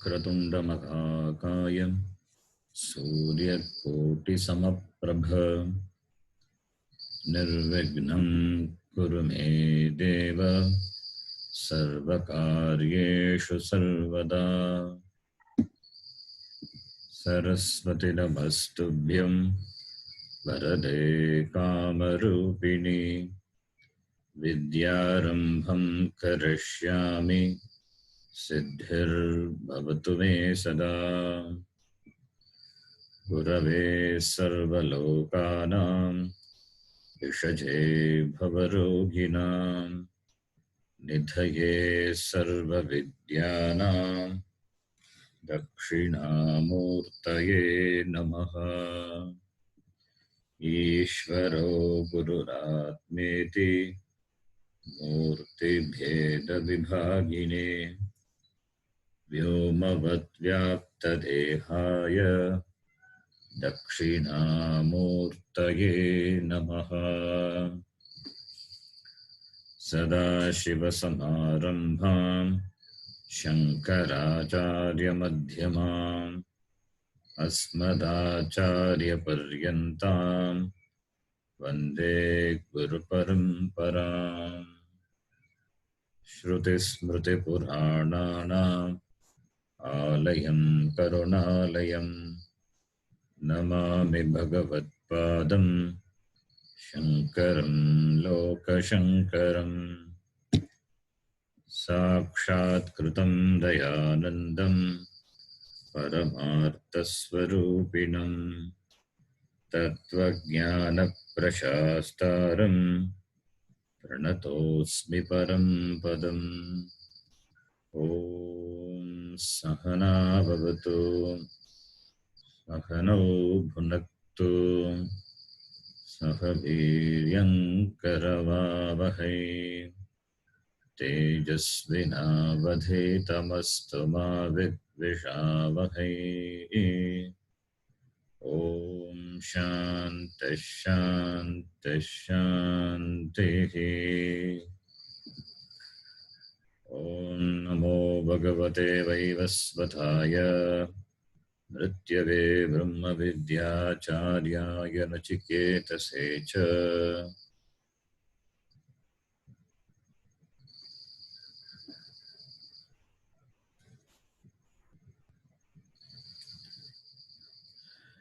वक्रतुण्डमहाकाय सूर्यकोटिसमप्रभ निर्विघ्नं कुरु मे देव सर्वकार्येषु सर्वदा। सरस्वती नमस्तुभ्यं वरदे कामरूपिणि विद्यारम्भं करिष्यामि सिद्धिर्भवतु मे सदा। गुरवे सर्वलोकानां विषजे भवरोगिणां निधये सर्वविद्यानां दक्षिणामूर्तये नमः। ईश्वरो गुरुरात्मेति मूर्तिभेदविभागिने व्योमवद्व्याप्तदेहाय दक्षिणामूर्तये नमः। सदाशिवसमारम्भां शङ्कराचार्यमध्यमाम् अस्मदाचार्यपर्यन्तां वन्दे गुरुपरम्पराम्। श्रुतिस्मृतिपुराणानाम् आलयं करुणालयं नमामि भगवत्पादं शङ्करं लोकशङ्करम्। साक्षात्कृतं दयानन्दं परमार्थस्वरूपिणं तत्त्वज्ञानप्रशास्तारं प्रणतोऽस्मि परं पदम्। ॐ सहना भवतु सहनौ भुनक्तु सह वीर्यङ्करवावहै तेजस्विनावधीतमस्तु मा विद्विषावहै। ॐ शान्तिः शान्तिः शान्तिः। ॐ नमो भगवते वैवस्वताय मृत्यवे ब्रह्मविद्याचार्याय नचिकेतसे च।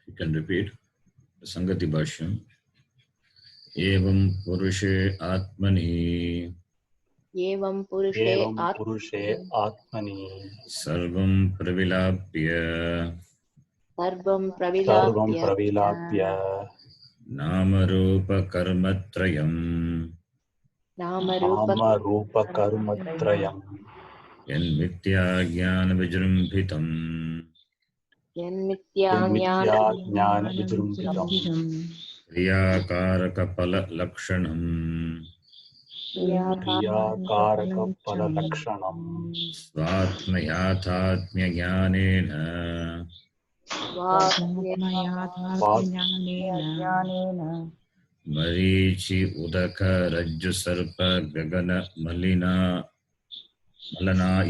You can repeat the Sangati Bhashyam. एवं पुरुषे आत्मनि एवं पुरुषे आत्मनि सर्वं प्रविलाप्य सर्वं प्रविलाप्य नामरूपकर्मत्रयम् नामरूपकर्मत्रयम् यन्मिथ्याज्ञानविजृम्भितम् यन्मिथ्याज्ञानविजृम्भितम् क्रियाकारकफललक्षणम् क्रियाकारकफललक्षणम् स्वात्मयाथात्म्यज्ञानेन मरीचि उदक रज्जु सर्प गगन मलिना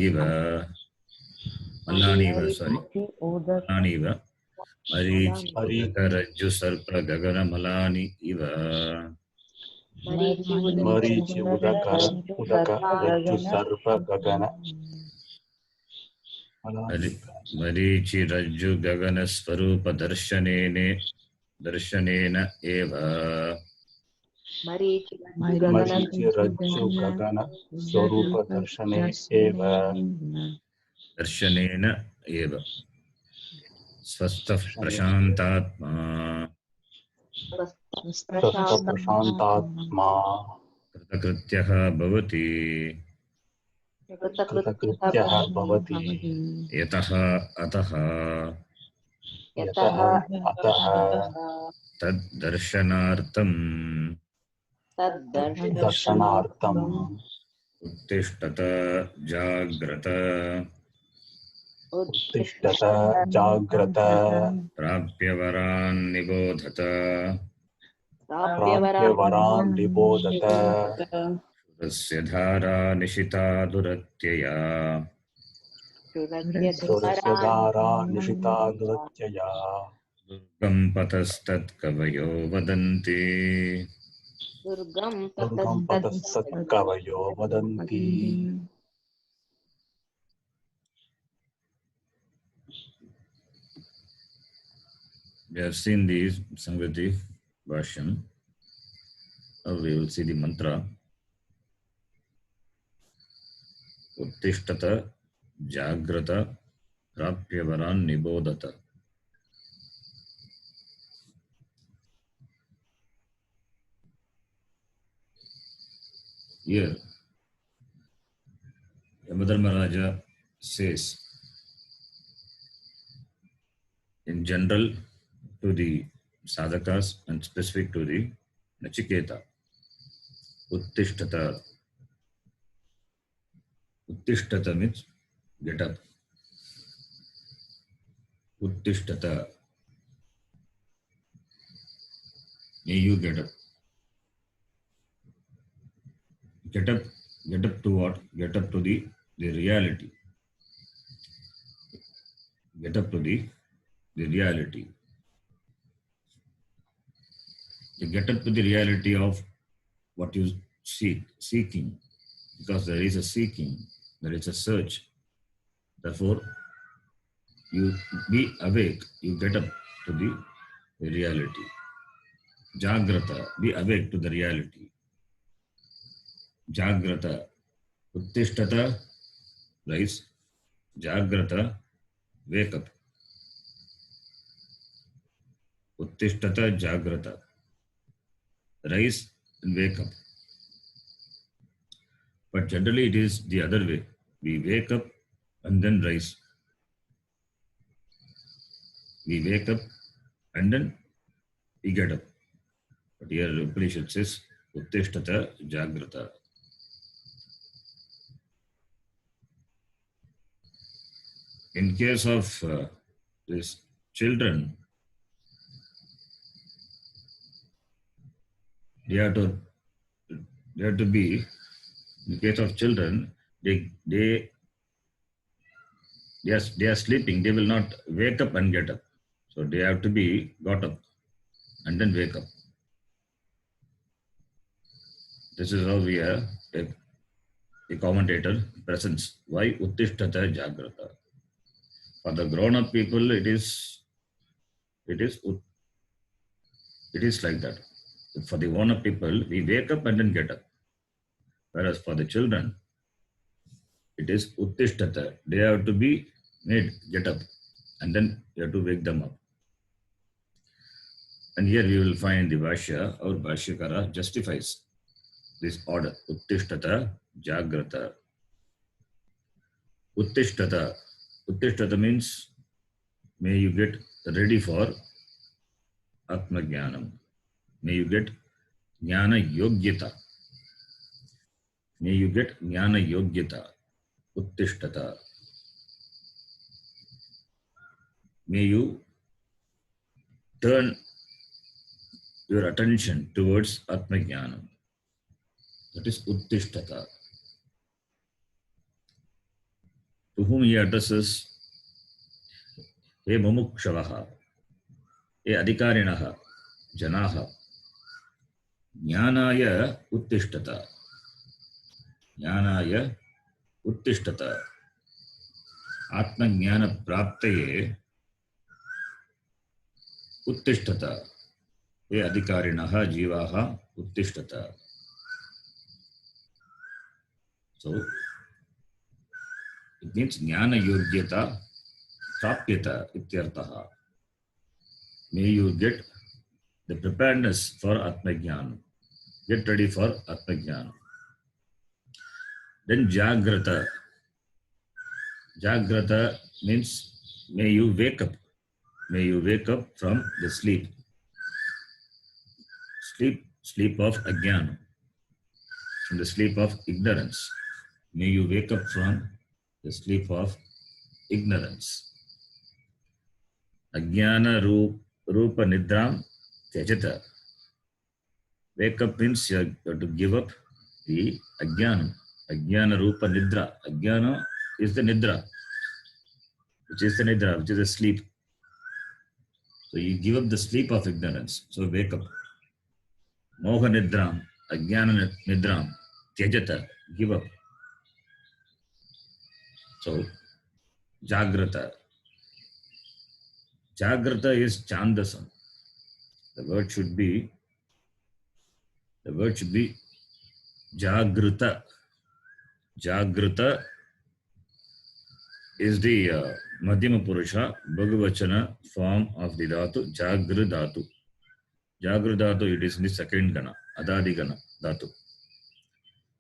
इव मरीचि उदक रज्जु सर्प गगन मलानि इव मरीचि उदक रज्जु सर्प गगन मरीचि रज्जु गगन स्वरूप दर्शनेन एव मरीचि रज्जु गगन स्वरूप दर्शनेन एव स्वस्थः प्रशान्तात्मा कृतकृत्यः भवति यतः अतः तद्दर्शनार्थम् उत्तिष्ठत जाग्रत प्राप्य वरान् निबोधत तस्य धारा निशिता दुरत्यया सुरस्यधारा निशिताग्रत्यया दुर्गं पतस्तत्कवयो वदन्ति दुर्गं पतस्तत्कवयो वदन्ति We have seen the Samvriti Bhashyam. Now we will see the mantra. Uttishtata Jagrata Prapyavaran Nibodata. Here, Yamadharmaraja says, in general to the sadhakas and specific to the Nachiketa, Uttishtata. Uttishtata means get up. Uttishtata. May you get up. Get up to what? Get up to the reality. Get up to the reality. You get up to the reality of what you seeking. Because there is a seeking, there is a search. Therefore, you be awake, you get up to the reality. Jagrata, be awake to the reality. Jagrata, Uttishtata, rise. Jagrata, wake up. Uttishtata, Jagrata, rise and wake up. But generally it is the other way. We wake up and then rise. We wake up and then we get up. But here Upanishad says, Uttishtata Jagrata. In case of these children, they have to be, in case of children, they are sleeping. They will not wake up and get up. So they have to be got up and then wake up. This is how we have a commentator presents. Why Uttishtata Jagrata? For the grown-up people, it is like that. For the grown-up people, we wake up and then get up. Whereas for the children, it is Uttishtata. They have to be made get up and then you have to wake them up. And here we will find the Bhashya or Bhashyakara justifies this order. Uttishtata Jagrata. Uttishtata. Uttishtata means may you get ready for Atma Jnanam. May you get Jnana Yogyata. May you get Jnana Yogyata. Uttishtata. May you turn your attention towards Atma Jnanam. That is Uttishtata. To whom he addresses, He Mumukshavaha, He Adhikarinaha, Janaha, Jnanaya Uttishtata. Jnanaya Uttishtata. Atma Jnana Praptaye Uttishtata. He Adhikarinaha, Jivaha Uttishtata. So, it means Jnana Yogyata Prapyata Ityartaha. May you get the preparedness for Atma Jnana. Get ready for Atma Jnana. Then Jagrata. Jagrata means may you wake up. May you wake up from the sleep. Sleep of Ajnana. From the sleep of ignorance. May you wake up from the sleep of ignorance. Ajnana Rupa Nidram Tyajata. Wake up means you have to give up the Ajnana. Ajnana Rupa Nidra. Ajnana is the Nidra. which is the nidra, which is the sleep. So you give up the sleep of ignorance. So wake up. Moha nidram, ajnana nidram, tyajata, give up. So jagrata. Jagrata is chandasam. The word should be jagrata. Jagrata is the Madhyama Purusha Bhagavachana form of the dhatu, Jagru dhatu. Jagru dhatu, it is in the second gana, Adadi gana dhatu.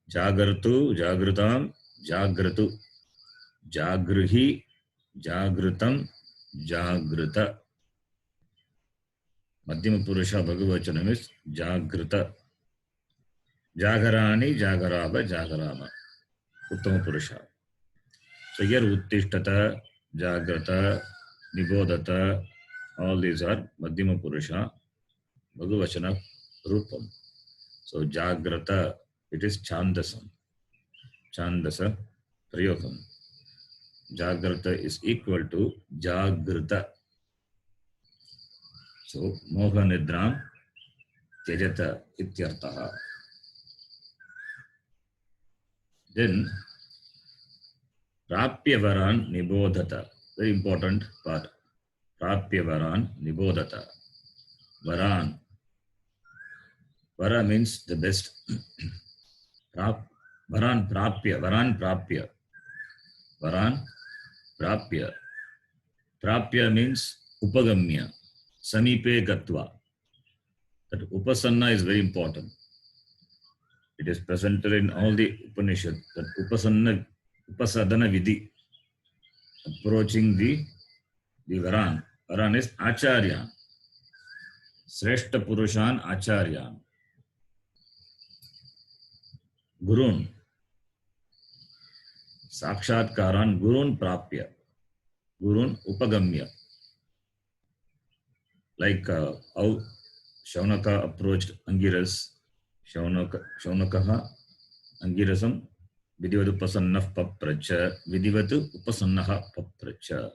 Jagartu, Jagrutam, Jagratu, Jagruhi, Jagrutam, Jagruta. Madhyama Purusha Bhagavachana is Jagruta. Jagarani, Jagaraba, Jagarama. Uttama Purusha. So here Uttishtata, Jagrata, Nibodhata, all these are Madhyama Purusha, Bhagavachana Rupam. So Jagrata, it is Chandasam. Chandasa Prayogam. Jagrata is equal to Jagrata. So Moha Nidram Tyajata Ityartaha. Then Prapyavaran Nibodhata. Very important part. Prapyavaran Nibodhata. Varan. Vara means the best. Varan Prapya. Varan Prapya. Varan Prapya. Prapya means Upagamya. Samipe Gatva. That Upasanna is very important. It is presented in all the Upanishad. That Upasadana Vidhi. Approaching the Varan. Varan is Acharya. Sreshta Purushan Acharya. Gurun. Sakshatkaran Gurun Prapya. Gurun Upagamya. Like how Shaunaka approached Angiras. Shaunakaha Angirasam Vidivatu Upasannah Papracha. Vidivatu Upasannaha Papracha.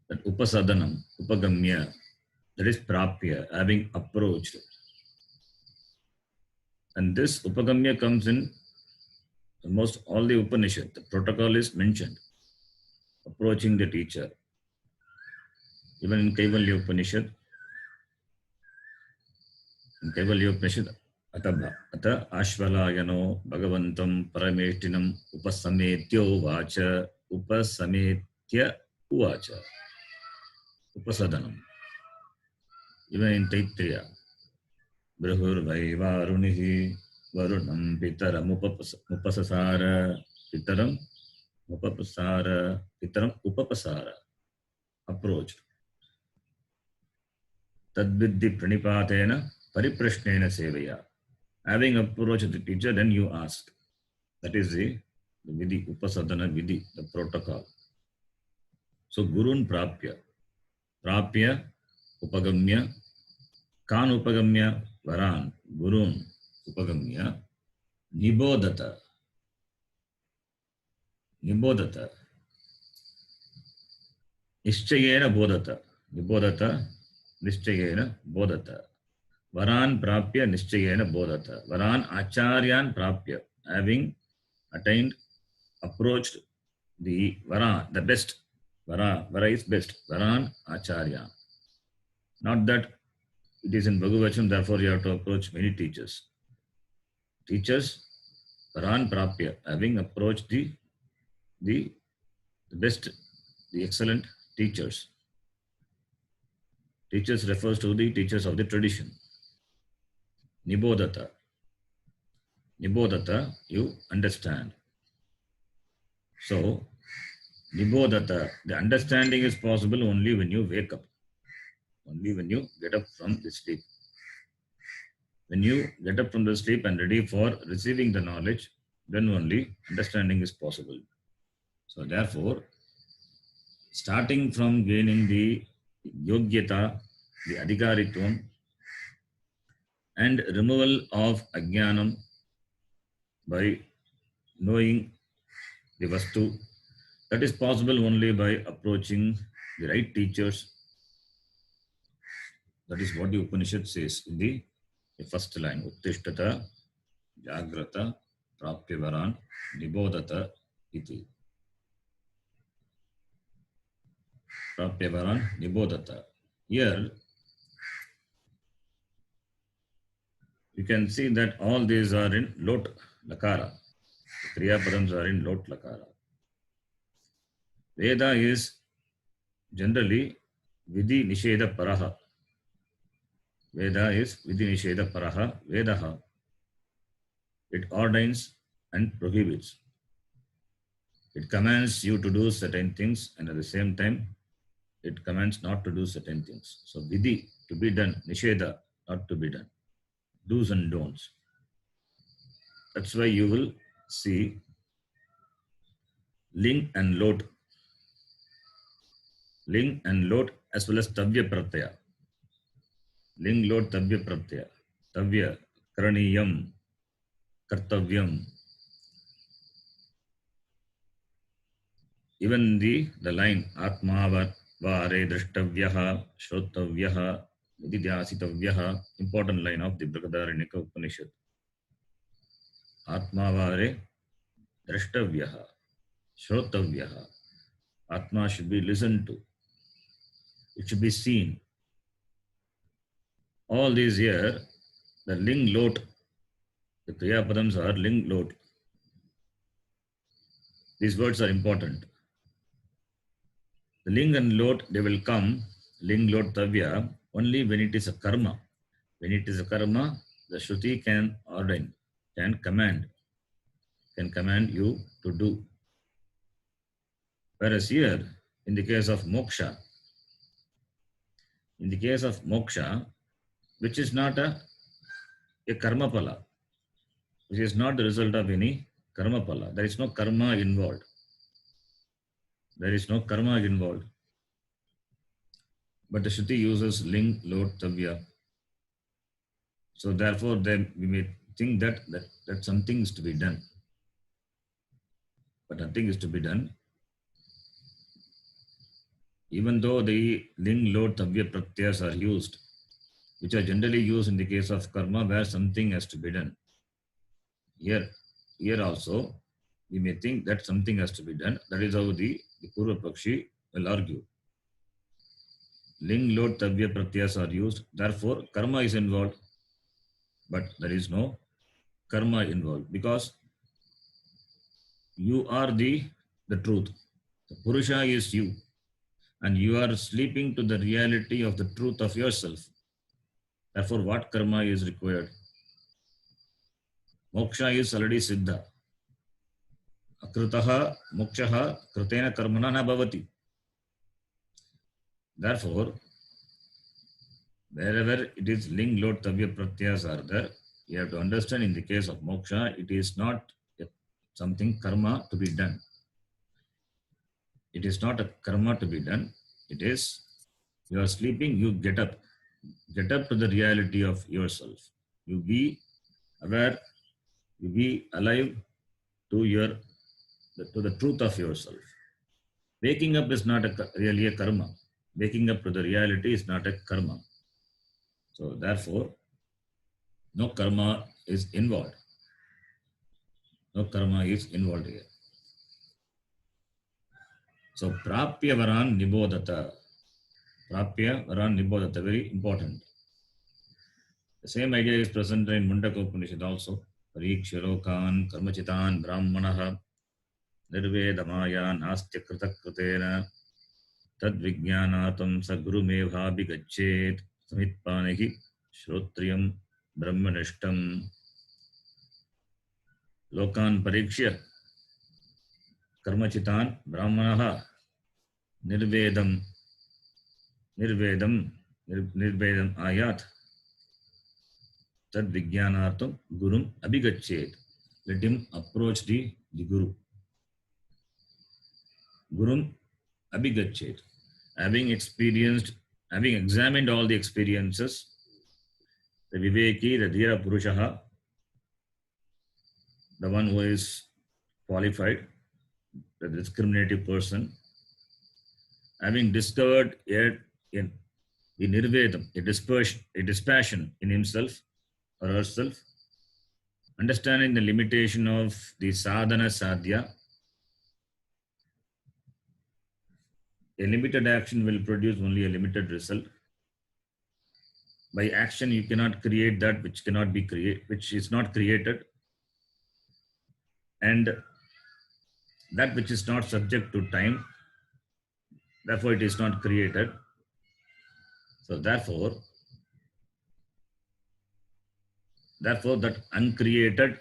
That Upasadanam, Upagamya, that is Prapya, having approached. And this Upagamya comes in almost all the Upanishad. The protocol is mentioned. Approaching the teacher. Even in Kaivalya Upanishad, Ata Ashvalayano Bhagavantam Parameshtinam Upasametyo Vacha Upasametya Uvacha. Upasadanam. Even in Taittiriya, Brahur Vaivarunihi Varunam Pitaram Upasasara Pitaram Upapasara Pitaram Upapasara. Approach. Tadvidhi Pranipatena Pariprashnena Sevaya. Having approached the teacher, then you ask. That is the Vidhi, Upasadana Vidhi, the protocol. So Gurun Prapya. Prapya, Upagamya, Kan Upagamya, Varan, Gurun, Upagamya, Nibodhata. Nibodhata. Nishchayena Bodhata. Nibodhata, Nishchayena Bodhata. Varan Prapya, Nishchayena Bodhata. Varan Acharyan Prapya. Having attained, approached the Varan, the best. Vara is best. Varan Acharya. Not that it is in Bhagavachanam, therefore you have to approach many teachers. Teachers, Varan Prapya, having approached the best, the excellent teachers. Teachers refers to the teachers of the tradition. Nibodhata. Nibodhata, you understand. So, Nibodhata, the understanding is possible only when you wake up. Only when you get up from the sleep. When you get up from the sleep and ready for receiving the knowledge, then only understanding is possible. So therefore, starting from gaining the yogyata, the adhikaritvam, and removal of ajnanam by knowing the vastu, That is possible only by approaching the right teachers. That is what the Upanishad says in the first line. Uttishtata, Jagrata, Prapyavaran, Nibodhata, iti. Prapyavaran, Nibodhata. Here, you can see that all these are in Lot Lakara. The Kriya Padams are in Lot Lakara. Veda is generally Vidhi Nisheda Paraha. Veda is Vidhi Nisheda Paraha. Vedaha. It ordains and prohibits. It commands you to do certain things, and at the same time, it commands not to do certain things. So, Vidhi, to be done, Nisheda, not to be done. Do's and don'ts. That's why you will see Ling and Lot. Ling and Lot as well as Tavya Pratyaya. Ling, Lot, Tavya Pratyaya. Tavya, Karaniyam, Kartavyam. Even the line Atma Vare Drashtavyaha, Shrotavyaha, Nididhyasitavyaha, important line of the Brihadaranyaka Upanishad. Atma Vare Drashtavyaha, Shrotavyaha. Atma should be listened to. It should be seen. All these here, the Ling Lot, the Kriya Padams are Ling Lot. These words are important. The Ling and Lot, they will come, Ling, Lot, Tavya, only when it is a karma. When it is a karma, the Shruti can ordain, can command you to do. Whereas here, in the case of moksha, which is not a karma pala, which is not the result of any karma pala. There is no karma involved. There is no karma involved. But the Shruti uses Ling, Lot, Tavya. So therefore, then we may think that something is to be done. But nothing is to be done. Even though the Ling, Lot, Tavya Pratyas are used, which are generally used in the case of karma where something has to be done. Here also, we may think that something has to be done. That is how the Purva Pakshi will argue. Ling, Lot, Tavya Pratyas are used. Therefore, karma is involved. But there is no karma involved because you are the truth. The Purusha is you. And you are sleeping to the reality of the truth of yourself. Therefore, what karma is required? Moksha is already siddha. Akritaha mokshaha kritena karmana na bhavati. Therefore, wherever it is Ling, Lot, Tavya Pratyas are there, you have to understand in the case of moksha, it is not something karma to be done. It is not a karma to be done. It is, you are sleeping, you get up. Get up to the reality of yourself. You be aware, you be alive to the truth of yourself. Waking up is not really a karma. Waking up to the reality is not a karma. So therefore, no karma is involved. No karma is involved here. So Prapya Varan Nibodhata. Prapya Varan Nibodhata, very important. The same idea is present in Mundaka Upanishad also. Parikshirokan Karmachitan Brahmanaha Nirvedamaya Nastya Kritakritena Tad Vijnanatam Sa Guru Mevhabhi Gachet Samitpanehi Shrotriyam Brahmanishtam Lokan Parikshya Karmachitan Brahmanaha Nirvedam Ayat Tad Vijnanatam Gurum Abhigachet. Let him approach the Guru. Gurum Abhigachet. Having examined all the experiences, the Viveki, the Dhira Purushaha, the one who is qualified, the discriminative person, having discovered in nirvedam, a dispassion in himself or herself, understanding the limitation of the sadhana sadhya, a limited action will produce only a limited result. By action, you cannot create that which cannot be created, which is not created, and that which is not subject to time, therefore it is not created. So therefore that uncreated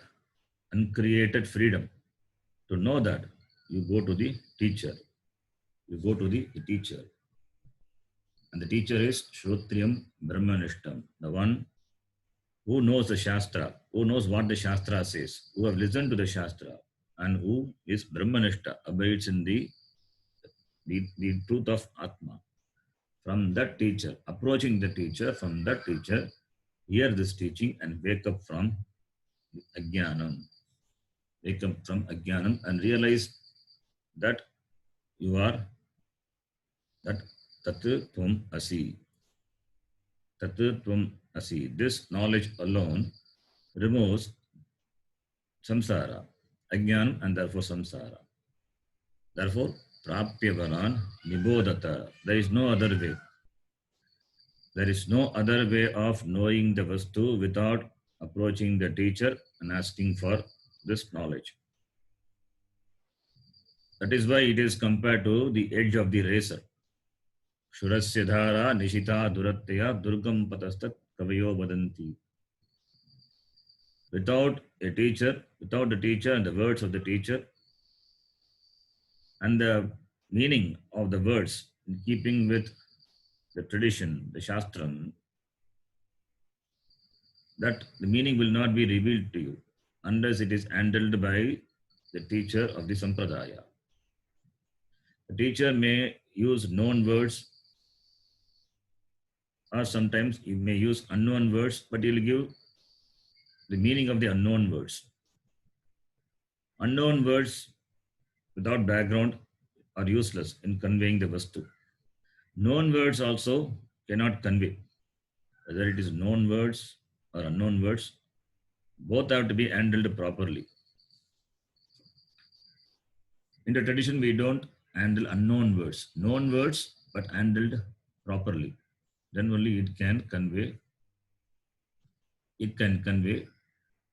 freedom, to know that, you go to the teacher. You go to the teacher. And the teacher is Shrotriyam Brahmanishtam, the one who knows the Shastra, who knows what the Shastra says, who have listened to the Shastra, and who is Brahmanishta, abides in the truth of Atma. From that teacher, approaching the teacher, from that teacher, hear this teaching and wake up from Ajnanam. Wake up from Ajnanam and realize that you are that Tat Tvam Asi. Tat Tvam Asi. This knowledge alone removes samsara, Ajnanam, and therefore samsara. Therefore, Prapyavaran Nibodhata. There is no other way. There is no other way of knowing the Vastu without approaching the teacher and asking for this knowledge. That is why it is compared to the edge of the razor. Shurasya dhara nishita duratya durgam patastat kavayo vadanti. Without the teacher and the words of the teacher and the meaning of the words in keeping with the tradition, the Shastram, that the meaning will not be revealed to you unless it is handled by the teacher of the Sampradaya. The teacher may use known words, or sometimes he may use unknown words, but he will give the meaning of the unknown words. Unknown words without background are useless in conveying the Vastu. Known words also cannot convey. Whether it is known words or unknown words, both have to be handled properly. In the tradition, we don't handle unknown words. Known words, but handled properly. Then only it can convey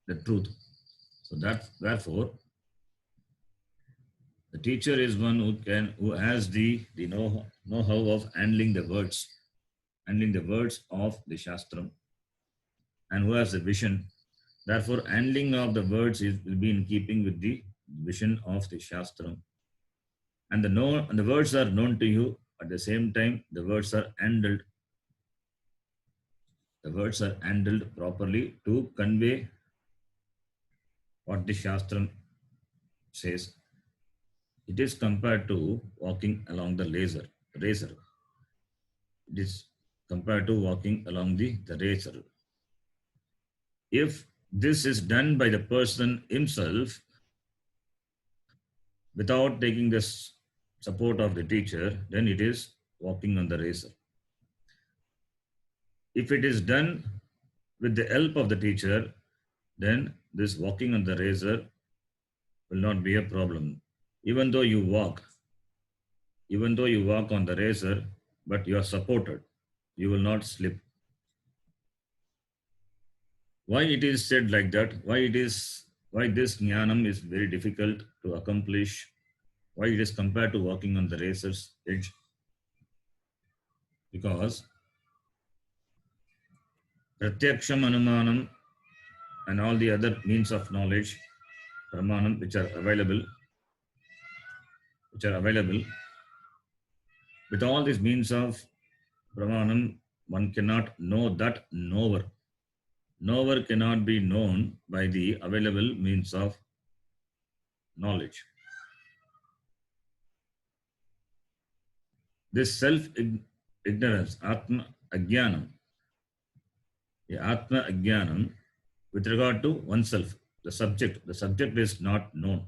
the truth. So therefore, the teacher is one who has the know-how of handling the words of the Shastram, and who has the vision. Therefore, handling of the words will be in keeping with the vision of the Shastram. And the words are known to you. At the same time, the words are handled. The words are handled properly to convey what the Shastram says. It is compared to walking along the razor. It is compared to walking along the razor. If this is done by the person himself without taking the support of the teacher, then it is walking on the razor. If it is done with the help of the teacher, then this walking on the razor will not be a problem. Even though you walk on the razor, but you are supported, you will not slip. Why it is said like that? Why this jnanam is very difficult to accomplish? Why it is compared to walking on the razor's edge? Because pratyaksham, anumanam, and all the other means of knowledge, pramanam, which are available. With all these means of pramanam, one cannot know that knower. Knower cannot be known by the available means of knowledge. This self-ignorance, Atma Ajnanam, the Atma Ajnanam, with regard to oneself, the subject is not known.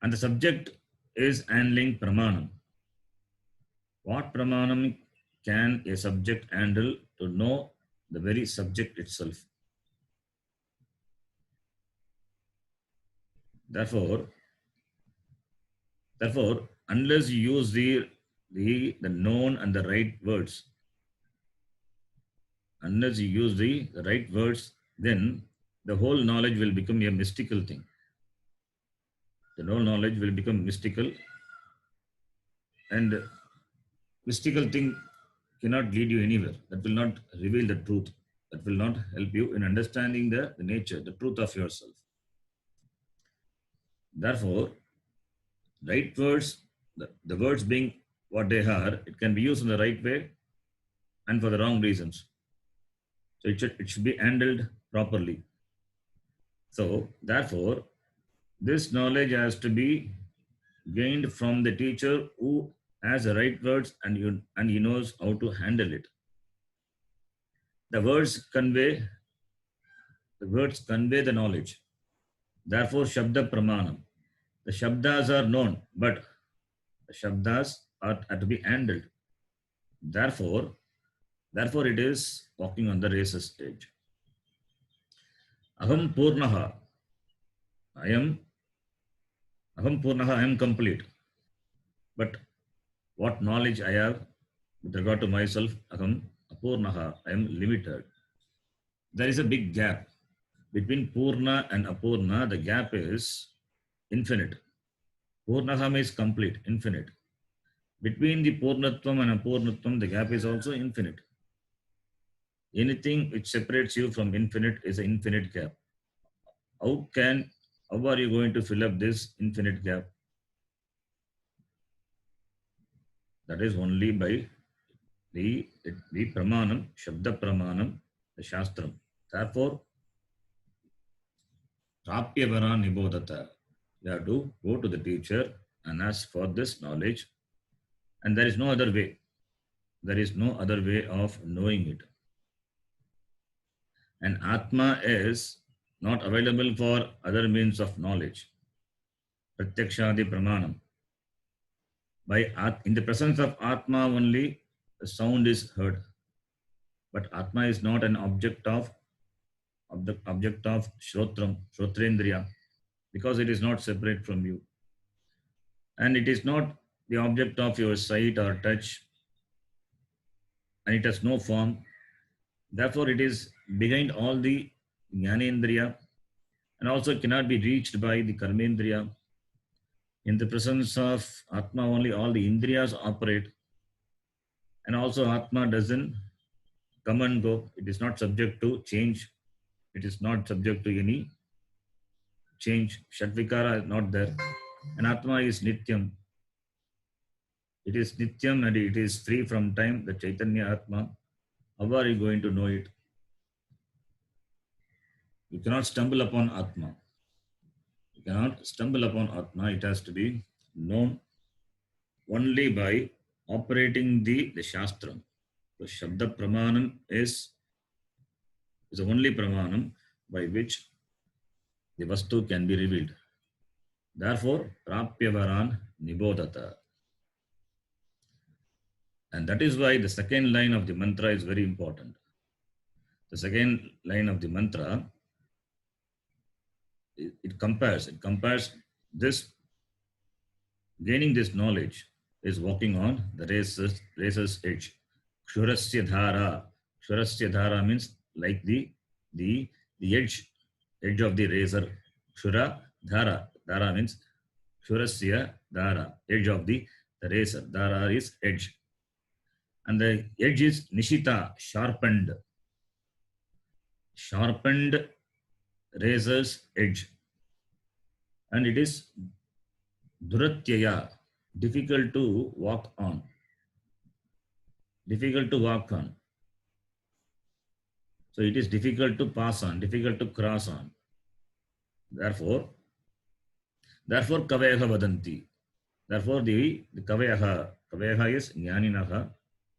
And the subject is handling pramanam. What pramanam can a subject handle to know the very subject itself? Therefore, unless you use the known and the right words, unless you use the right words, then the whole knowledge will become a mystical thing. The whole knowledge will become mystical, and mystical thing cannot lead you anywhere. That will not reveal the truth. That will not help you in understanding the nature, the truth of yourself. Therefore, right words, the words being what they are, it can be used in the right way and for the wrong reasons. So it should be handled properly. So therefore, this knowledge has to be gained from the teacher who has the right words and he knows how to handle it. The words convey the knowledge. Therefore, Shabda Pramanam. The Shabdas are known, but the Shabdas are to be handled. Therefore, it is walking on the racer stage. Aham Purnaha. I am complete. But what knowledge I have with regard to myself, Aham Apurnaha, I am limited. There is a big gap. Between Purna and Apurna, the gap is infinite. Purnaham is complete, infinite. Between the Purnatvam and Apurnatvam, the gap is also infinite. Anything which separates you from infinite is an infinite gap. How are you going to fill up this infinite gap? That is only by the Pramanam, Shabda Pramanam, the Shastram. Therefore, Prapyavara Nibodhata. You have to go to the teacher and ask for this knowledge. And there is no other way. There is no other way of knowing it. And Atma is not available for other means of knowledge. Pratyakshadi Pramanam. In the presence of Atma only, the sound is heard. But Atma is not an object of Shrotrendriya, because it is not separate from you. And it is not the object of your sight or touch, and it has no form. Therefore, it is behind all the Jnanendriya, and also cannot be reached by the Karmendriya. In the presence of Atma only, all the Indriyas operate, and also Atma doesn't come and go. It is not subject to change. It is not subject to any change. Shatvikara is not there. And Atma is Nityam. It is Nityam and it is free from time, the Chaitanya Atma. How are you going to know it? You cannot stumble upon Atma. You cannot stumble upon Atma. It has to be known only by operating the Shastram. So Shabda Pramanam is the only Pramanam by which the Vastu can be revealed. Therefore, Prapyavaran Nibodhata. And that is why the second line of the mantra is very important. The second line of the mantra, it compares this, gaining this knowledge is walking on the razor's edge. Kshurasya dhara. Kshurasya dhara means like the edge of the razor. Kshura dhara. Dhara means Kshurasya dhara, edge of the razor. Dhara is edge. And the edge is Nishita, sharpened. Sharpened razor's edge. And it is Duratyaya, difficult to walk on. Difficult to walk on. So it is difficult to pass on, difficult to cross on. Therefore, Kavayaha Vadanti. Therefore, the Kavayaha is Jnaninaha,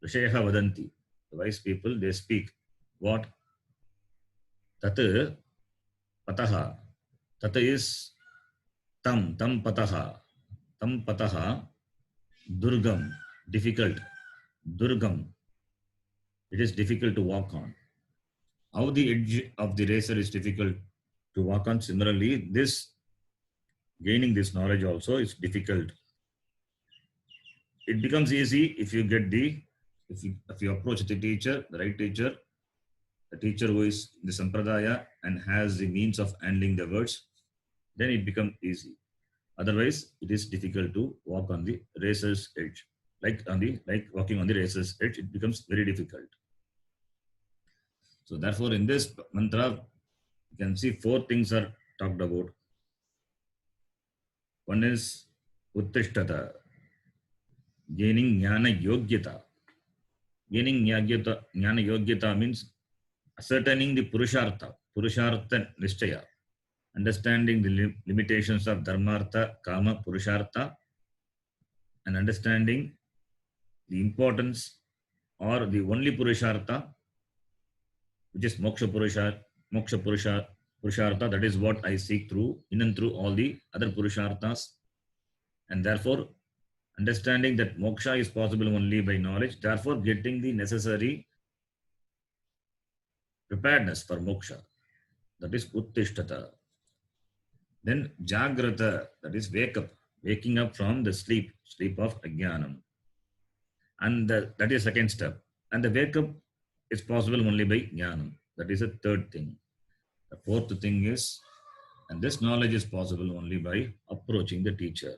Rishayaha Vadanti. The wise people, they speak. What? Tat Pataha. Tat is tam pataha, durgam, difficult, durgam, it is difficult to walk on. How the edge of the razor is difficult to walk on, similarly, this gaining this knowledge also is difficult. It becomes easy if you get if you approach the teacher, the right teacher, the teacher who is the sampradaya and has the means of handling the words, then it becomes easy. Otherwise, it is difficult to walk on the razor's edge. Like walking on the razor's edge, it becomes very difficult. So therefore, in this mantra, you can see 4 things are talked about. One is uttishtata, gaining jnana yogyata. Gaining jnana yogyata means ascertaining the purushartha nishchaya, understanding the limitations of dharmartha, kama, purushartha, and understanding the importance or the only purushartha, which is moksha purushartha, that is what I seek through, in and through all the other purusharthas. And therefore, understanding that moksha is possible only by knowledge, therefore getting the necessary preparedness for moksha, that is uttishtata. Then jagrata, that is waking up from the sleep of ajnanam. And that is second step. And the wake up is possible only by jnanam. That is the third thing. The fourth thing is, and this knowledge is possible only by approaching the teacher.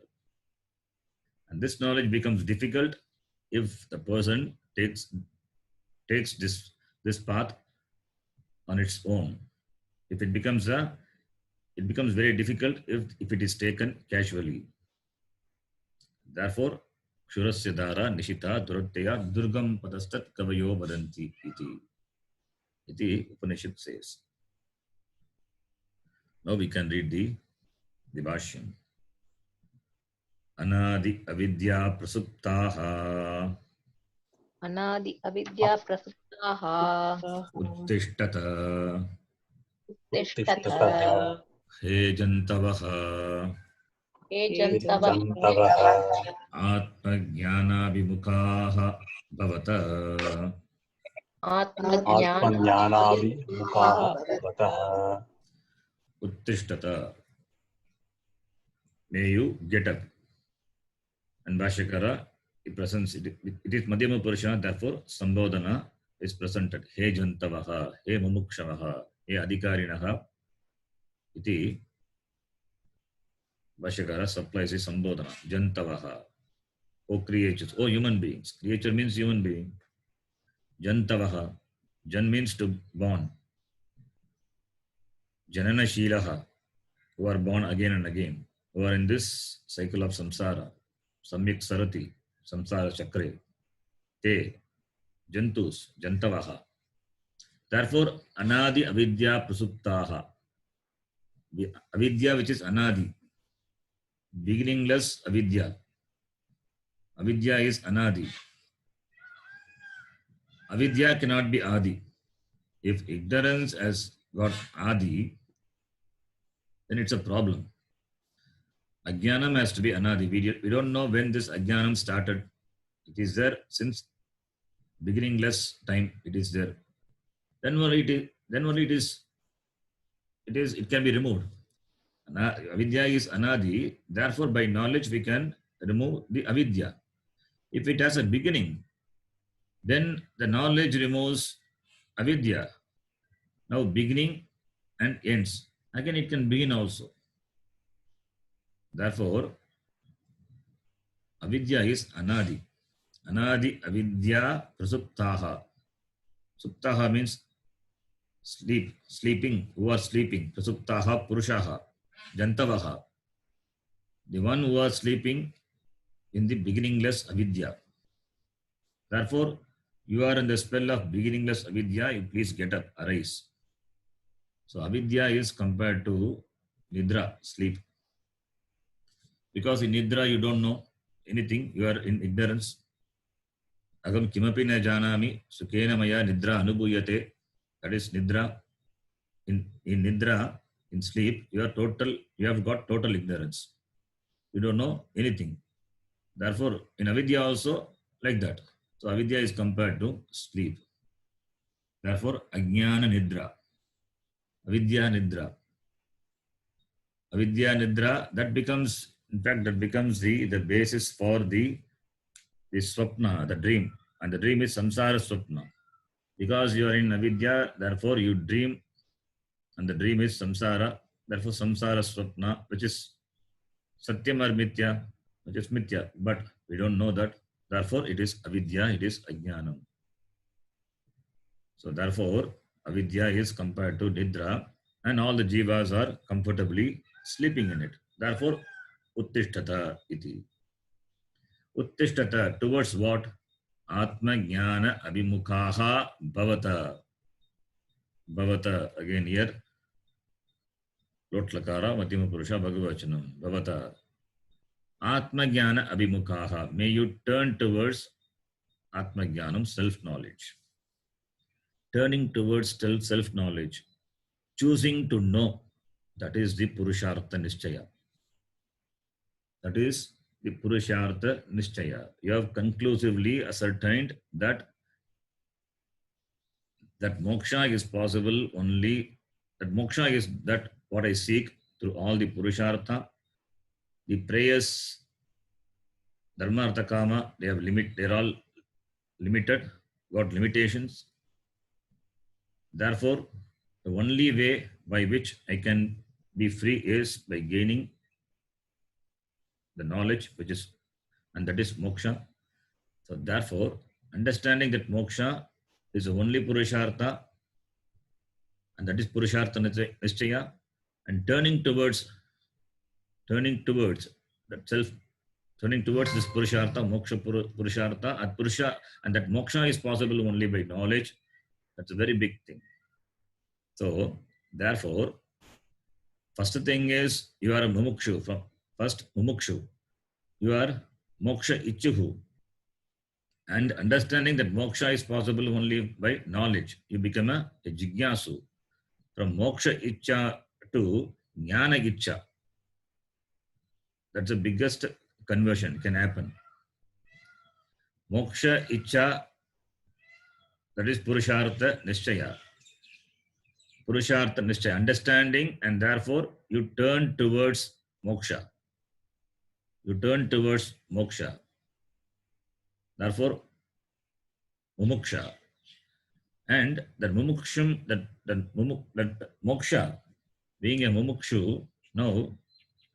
And this knowledge becomes difficult if the person takes this path on its own. If it becomes very difficult if it is taken casually. Therefore, Kshurasya Dara Nishita Duratteya Durgam Padastat Kavayo Vadanti iti Upanishad says. Now we can read the Bhashyam. Anadi avidya prasuptaha Anadi avidya prasuptaha uttishtata tishtata he jantavaha jantavaha atma jnana vimukaha bhavata atmajnana vimukaha bhavata uttishtata. May you get up. And Bhashyakara, it presents it is Madhyama Purusha, therefore Sambodhana is presented. He jantavaha, he mumukshavaha, he adhikarinaha. Iti Bhashyakara supplies his Sambodhana. Jantavaha, O creatures, O human beings. Creature means human being. Jantavaha, Jan means to born. Janana Shilaha, who are born again and again, who are in this cycle of samsara. Samyak sarati, samsara chakre. Te, jantus, jantavaha. Therefore, anadi avidya prasuptaha. The avidya which is anadi, beginningless avidya. Avidya is anadi. Avidya cannot be adi. If ignorance has got adi, then it's a problem. Ajnanam has to be anadi. We don't know when this ajnanam started. It is there since beginningless time. It is there. Then only it can be removed. Avidya is anadi. Therefore, by knowledge we can remove the avidya. If it has a beginning, then the knowledge removes avidya. Now beginning and ends. Again, it can begin also. Therefore, avidya is anadi. Anadi avidya prasuptaha. Suptaha means sleeping, who are sleeping. Prasuptaha purushaha, jantavaha. The one who are sleeping in the beginningless avidya. Therefore, you are in the spell of beginningless avidya, you please get up, arise. So avidya is compared to nidra, sleep. Because in nidra you don't know anything, you are in ignorance. Agam kimapi na janami sukhena maya nidra anubhuyate. That is nidra. In nidra, in sleep, you have got total ignorance. You don't know anything. Therefore, in avidya also like that. So avidya is compared to sleep. Therefore, ajnana nidra, avidya nidra, avidya nidra. That becomes, in fact, that becomes the basis for the swapna, the dream, and the dream is samsara swapna. Because you are in avidya, therefore you dream, and the dream is samsara. Therefore, samsara swapna, which is satyam or mithya, which is mithya, but we don't know that. Therefore, it is avidya, it is ajnanam. So, therefore, avidya is compared to nidra, and all the jivas are comfortably sleeping in it. Therefore, uttishtata iti. Uttishtata, towards what? Atma jnana abhimukhaha bhavata. Bhavata, again here, lotlakara, matima purusha, bhagavachanam. Bhavata. Atma jnana abhimukhaha. May you turn towards Atma jnanam, self-knowledge. Turning towards self-knowledge. Choosing to know. That is the Purushartha Nishchaya. That is the Purushartha Nishchaya. You have conclusively ascertained that moksha is possible only, that moksha is that what I seek through all the Purushartha. The prayers, Dharma, Artha, Kama, they're all limited, got limitations. Therefore, the only way by which I can be free is by gaining the knowledge, which is, and that is moksha. So therefore, understanding that moksha is the only Purushartha, and that is Purushartha Nishchaya, and turning towards that self, turning towards this Purushartha, moksha Purushartha, and Purusha, and that moksha is possible only by knowledge. That's a very big thing. So therefore, first thing is you are a mumukshu. From first mumukshu, you are moksha ichuhu. And understanding that moksha is possible only by knowledge, you become a jigyasu. From moksha icha to jnana icha. That's the biggest conversion can happen. Moksha icha, that is Purushartha Nishchaya. Purushartha Nishchaya, understanding, and therefore you turn towards moksha. You turn towards moksha. Therefore, mumuksha. And that mumukshum, that moksha, being a mumukshu, now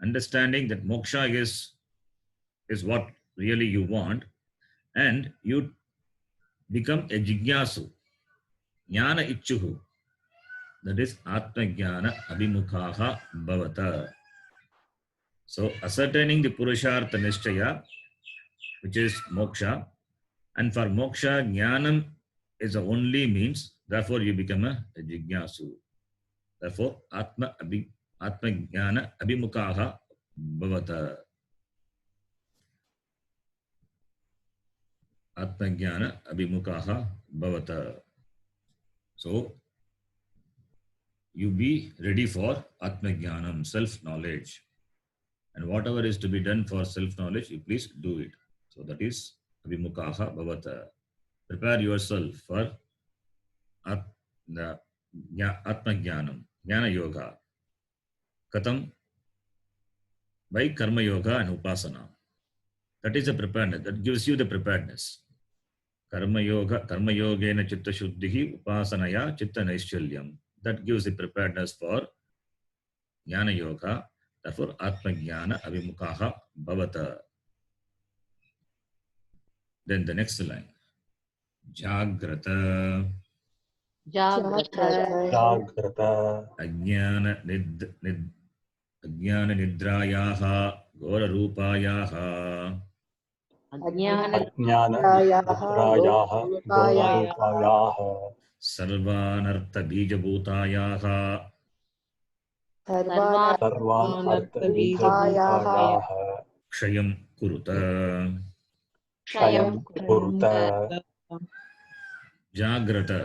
understanding that moksha is what really you want, and you become a jigyasu, jnana ichuhu. That is atma jnana abhimukhaha bhavata. So ascertaining the Purushartha Nishchaya, which is moksha, and for moksha, jnanam is the only means, therefore you become a jigyasu. Therefore, atma jnana abhimukhaha bhavata. Atma jnana abhimukhaha bhavata. So, you be ready for atma jnanam, self-knowledge. And whatever is to be done for self-knowledge, you please do it. So that is abhimukhaha bhavata. Prepare yourself for atma jnanam, jnana yoga. Katam? By karma yoga and upasana. That is the preparedness. That gives you the preparedness. Karma yogena chitta shuddhihi upasanaya chitta naischalyam. That gives the preparedness for jnana yoga. Therefore, atma jnana abhimukhaha bhavata. Then the next line. Jagrata. Jagrata. Ajnana nidrayaha ghora rupayaha. Ajnana nidrayaha ghora Sarvanartha bijabhutayaha. Sarvanartha bijabhutayaha. Kshayam kuruta. Kshayam kuruta. Jagrata.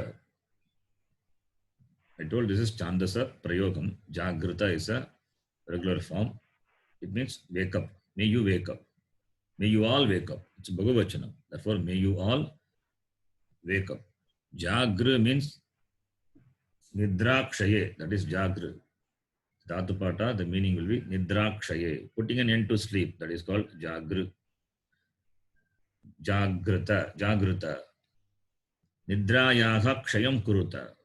I told this is Chandasa Prayogam. Jagrata is a regular form. It means wake up. May you wake up. May you all wake up. It's Bhagavachanam. Therefore, may you all wake up. Jagra means Nidrakshaye. That is Jagra. Dhatupata, the meaning will be Nidrakshaye. Putting an end to sleep. That is called Jagra. Jagrata. Jagrata. Nidrayaha kshayam kuruta.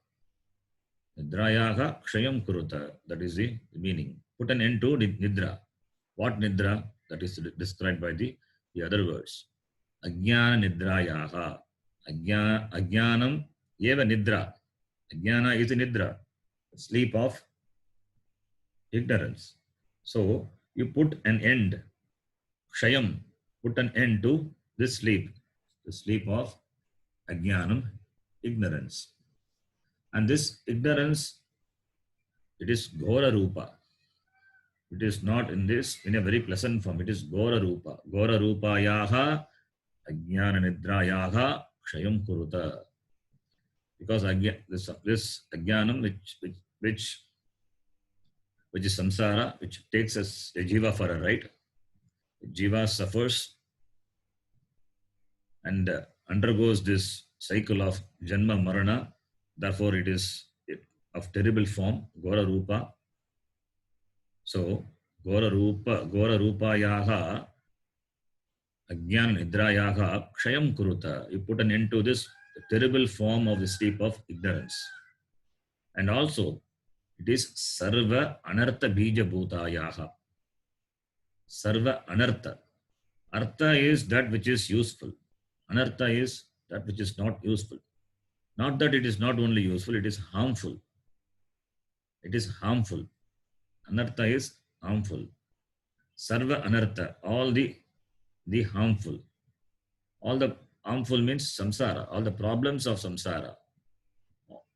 Nidrayaha kshayam kuruta. That is the meaning. Put an end to Nidra. What Nidra? That is described by the other words. Ajnana Nidrayaha. Ajnanam eva Nidra. Ajnana is a Nidra. Sleep of ignorance. So you put an end. Kshayam. Put an end to this sleep. The sleep of Ajnanam, ignorance. And this ignorance, it is Ghora Rupa. It is not in a very pleasant form. It is Ghora Rupa. Ghora Rupayaha, Ajnana Nidrayaha, Kshayam Kuruta. Because this Ajnanam, which is samsara, which takes us a jiva for a ride. Jiva suffers and undergoes this cycle of Janma Marana. Therefore, it is of terrible form, Ghora Rupa. So, Ghora Rupayaha, Ajnana Nidrayaha, Kshayam Kuruta. You put an end to this terrible form of the sleep of ignorance. And also, it is Sarva Anartha Bija Bhutayaha. Sarva Anartha. Artha is that which is useful. Anartha is that which is not useful. Not that it is not only useful, it is harmful. It is harmful. Anartha is harmful. Sarva Anartha, all the harmful. All the harmful means samsara, all the problems of samsara.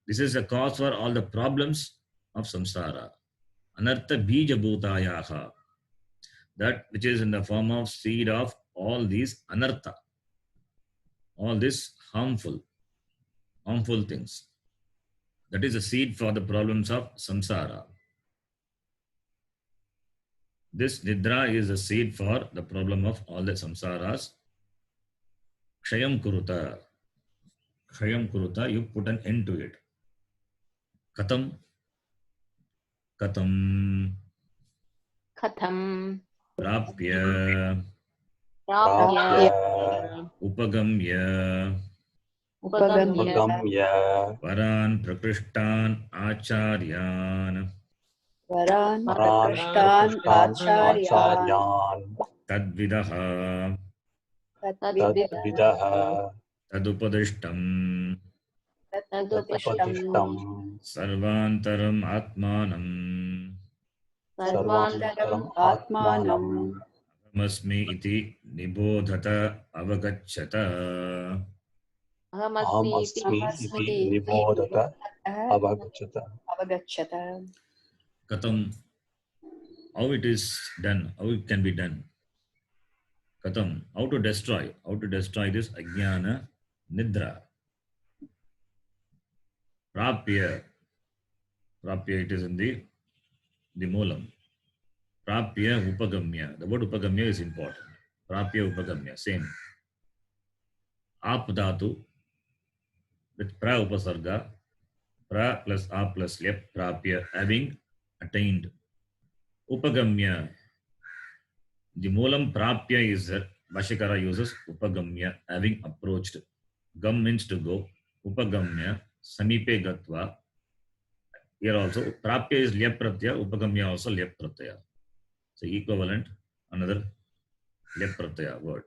This is a cause for all the problems of samsara. Anartha bija bhutayaha. That which is in the form of seed of all these anartha. All these harmful things. That is a seed for the problems of samsara. This nidra is a seed for the problem of all the samsaras. Kshayam kuruta. Kshayam kuruta, you put an end to it. Katam. Katam. Katham. Prapya. Prapya. Upagamya. Upagamya. Varan prakrishtan acharyan. Varan Prakrishtan acharyan. Tadvidaha. Tadvidaha. Tadupadishtam. Tadupadishtam. Sarvantaram atmanam. Sarvantaram atmanam. Ahamasmi iti nibodhata avagacchata. Ahamasmi iti nibodhata avagacchata. Katam. How it is done, how it can be done. Katam. How to destroy this ajnana nidra. Prapya. Prapya, it is in the moolam. Prapya upagamya. The word upagamya is important. Prapya upagamya, same. Ap dhatu with pra upasarga. Pra plus ap plus lep. Prapya, having attained. Upagamya. The moolam prapya is that Bhashyakara uses upagamya, having approached. Gam means to go. Upagamya, samipe gatva. Here also, prapya is lyap pratyaya, upagamya also lyap pratyaya. So equivalent, another lyap pratyaya word.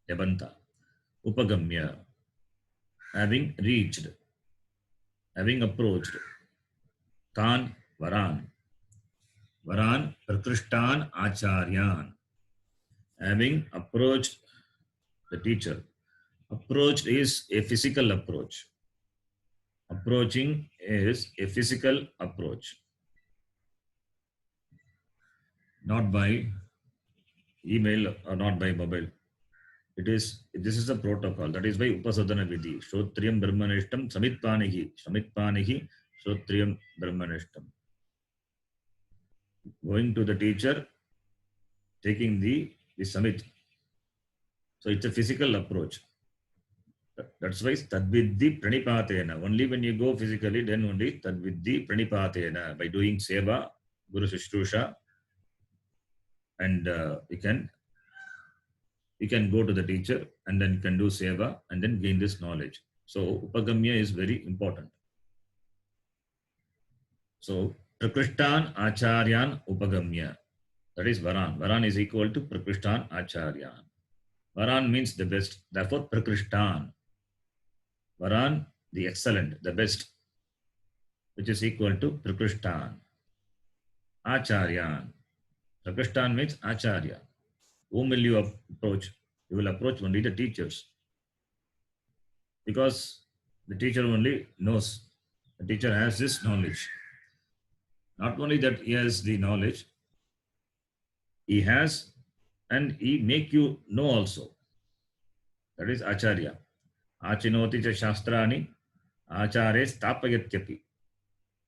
Yabanta. Upagamya, having reached, having approached. Tan, varan. Varan, prakrishtan acharyan. Having approached the teacher. Approached is a physical approach. Approaching is a physical approach. Not by email or not by mobile. This is a protocol. That is by Upasadana Vidhi. Shrotriyam Brahmanishtam Samitpanihi. Samitpanihi Shrotriyam Brahmanishtam. Going to the teacher, taking the summit. So it's a physical approach. That's why tadviddhi pranipatena. Only when you go physically, then only tadviddhi pranipatena. By doing seva, guru shushtrusha, and you can go to the teacher and then you can do seva and then gain this knowledge. So upagamya is very important. So prakrishtan acharyan upagamya. That is varan. Varan is equal to prakrishtan acharyan. Varan means the best. Therefore prakrishtan. Varan, the excellent, the best, which is equal to prakrishtan. Acharyan. Prakrishtan means acharya. Whom will you approach? You will approach only the teachers. Because the teacher only knows. The teacher has this knowledge. Not only that he has the knowledge, he has and he make you know also. That is acharya. Achinoti cha shastrani acharye stapayatyapi.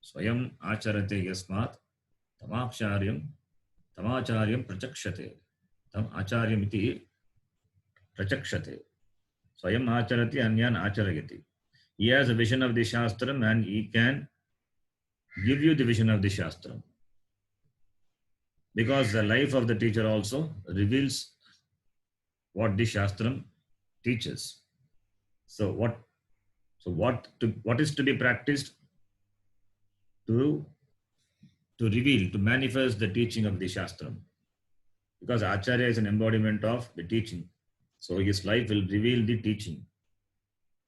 Swayam acharate yasmat tamacharyam prachakshate. Tam acharyam iti prachakshate. Swayam acharati anyan acharayati. He has a vision of the shastram and he can give you the vision of the shastram. Because the life of the teacher also reveals what the shastram teaches. So what is to be practiced? To reveal, to manifest the teaching of the shastram. Because acharya is an embodiment of the teaching. So his life will reveal the teaching.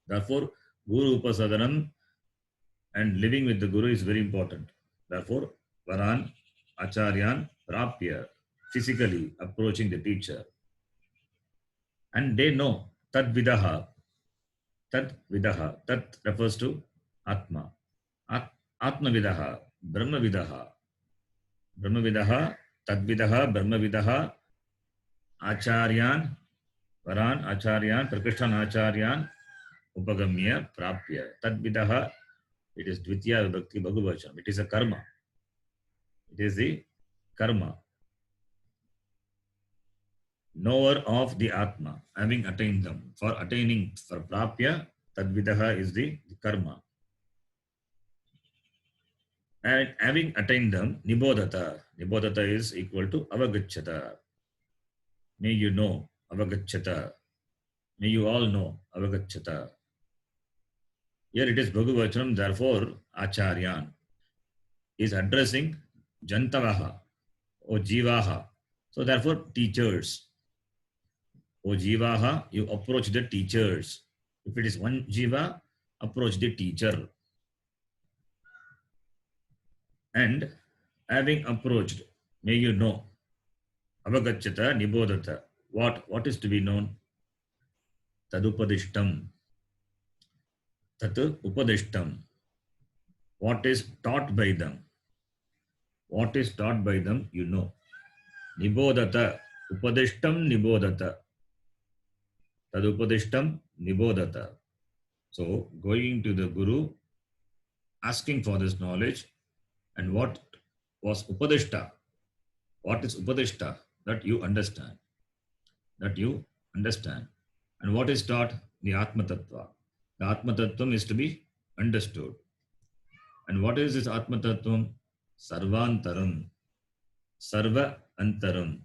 Therefore, guru upasadanam and living with the guru is very important. Therefore, varan acharyan prapya, physically approaching the teacher. And they know tad vidaha. Tat vidaha. Tat refers to Atma. Atma vidaha. Brahma vidaha. Brahma vidaha. Tad vidaha. Brahma vidaha. Acharyan. Varan acharyan. Prakrishtan acharyan. Upagamya prapya. Tad vidaha. It is dvitiya vibhakti bhagavachanam. It is a karma. It is the karma. Knower of the Atma, having attained them. For attaining, for prapya, tadvidaha is the karma. And having attained them, nibodhata. Nibodhata is equal to avagacchata. May you know, avagacchata. May you all know, avagacchata. Here it is bhagavachanam, therefore, acharyan is addressing jantavaha or jivaha. So therefore, teachers. O jivaha, you approach the teachers. If it is one jiva, approach the teacher. And having approached, may you know. Avagacchata nibodhata. What is to be known? Tadupadishtam. Tatu upadishtam. What is taught by them? What is taught by them, you know. Nibodhata. Upadishtam nibodhata. Tadupadishtam nibodhata. So, going to the Guru, asking for this knowledge, and what was upadishta? What is upadishta? That you understand. That you understand. And what is taught? The Atma Tattva. The Atma Tattvam is to be understood. And what is this Atma Tattvam? Sarvantaram. Sarva Antaram.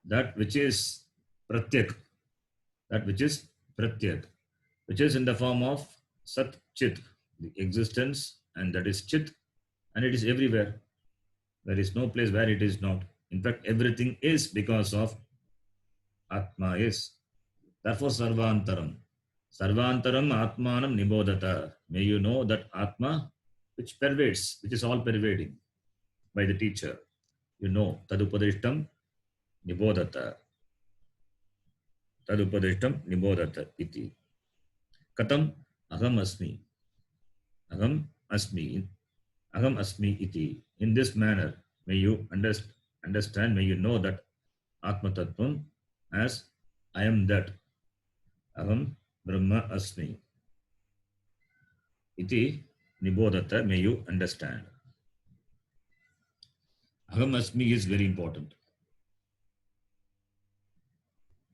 That which is pratyak. That which is pratyak. Which is in the form of Sat Chit. The existence, and that is Chit. And it is everywhere. There is no place where it is not. In fact, everything is because of Atma is. Therefore, Sarvantaram. Sarvantaram Atmanam Nibodhata. May you know that Atma which pervades, which is all pervading by the teacher. You know, Tadupadishtam Nibodhata. Tadupadishtam Nibodhata iti. Katam Aham Asmi. Aham Asmi. Aham Asmi iti. In this manner, may you understand, may you know that Atma Tattvam as I am that. Aham Brahma Asmi. Iti Nibodhata, may you understand. Aham Asmi is very important.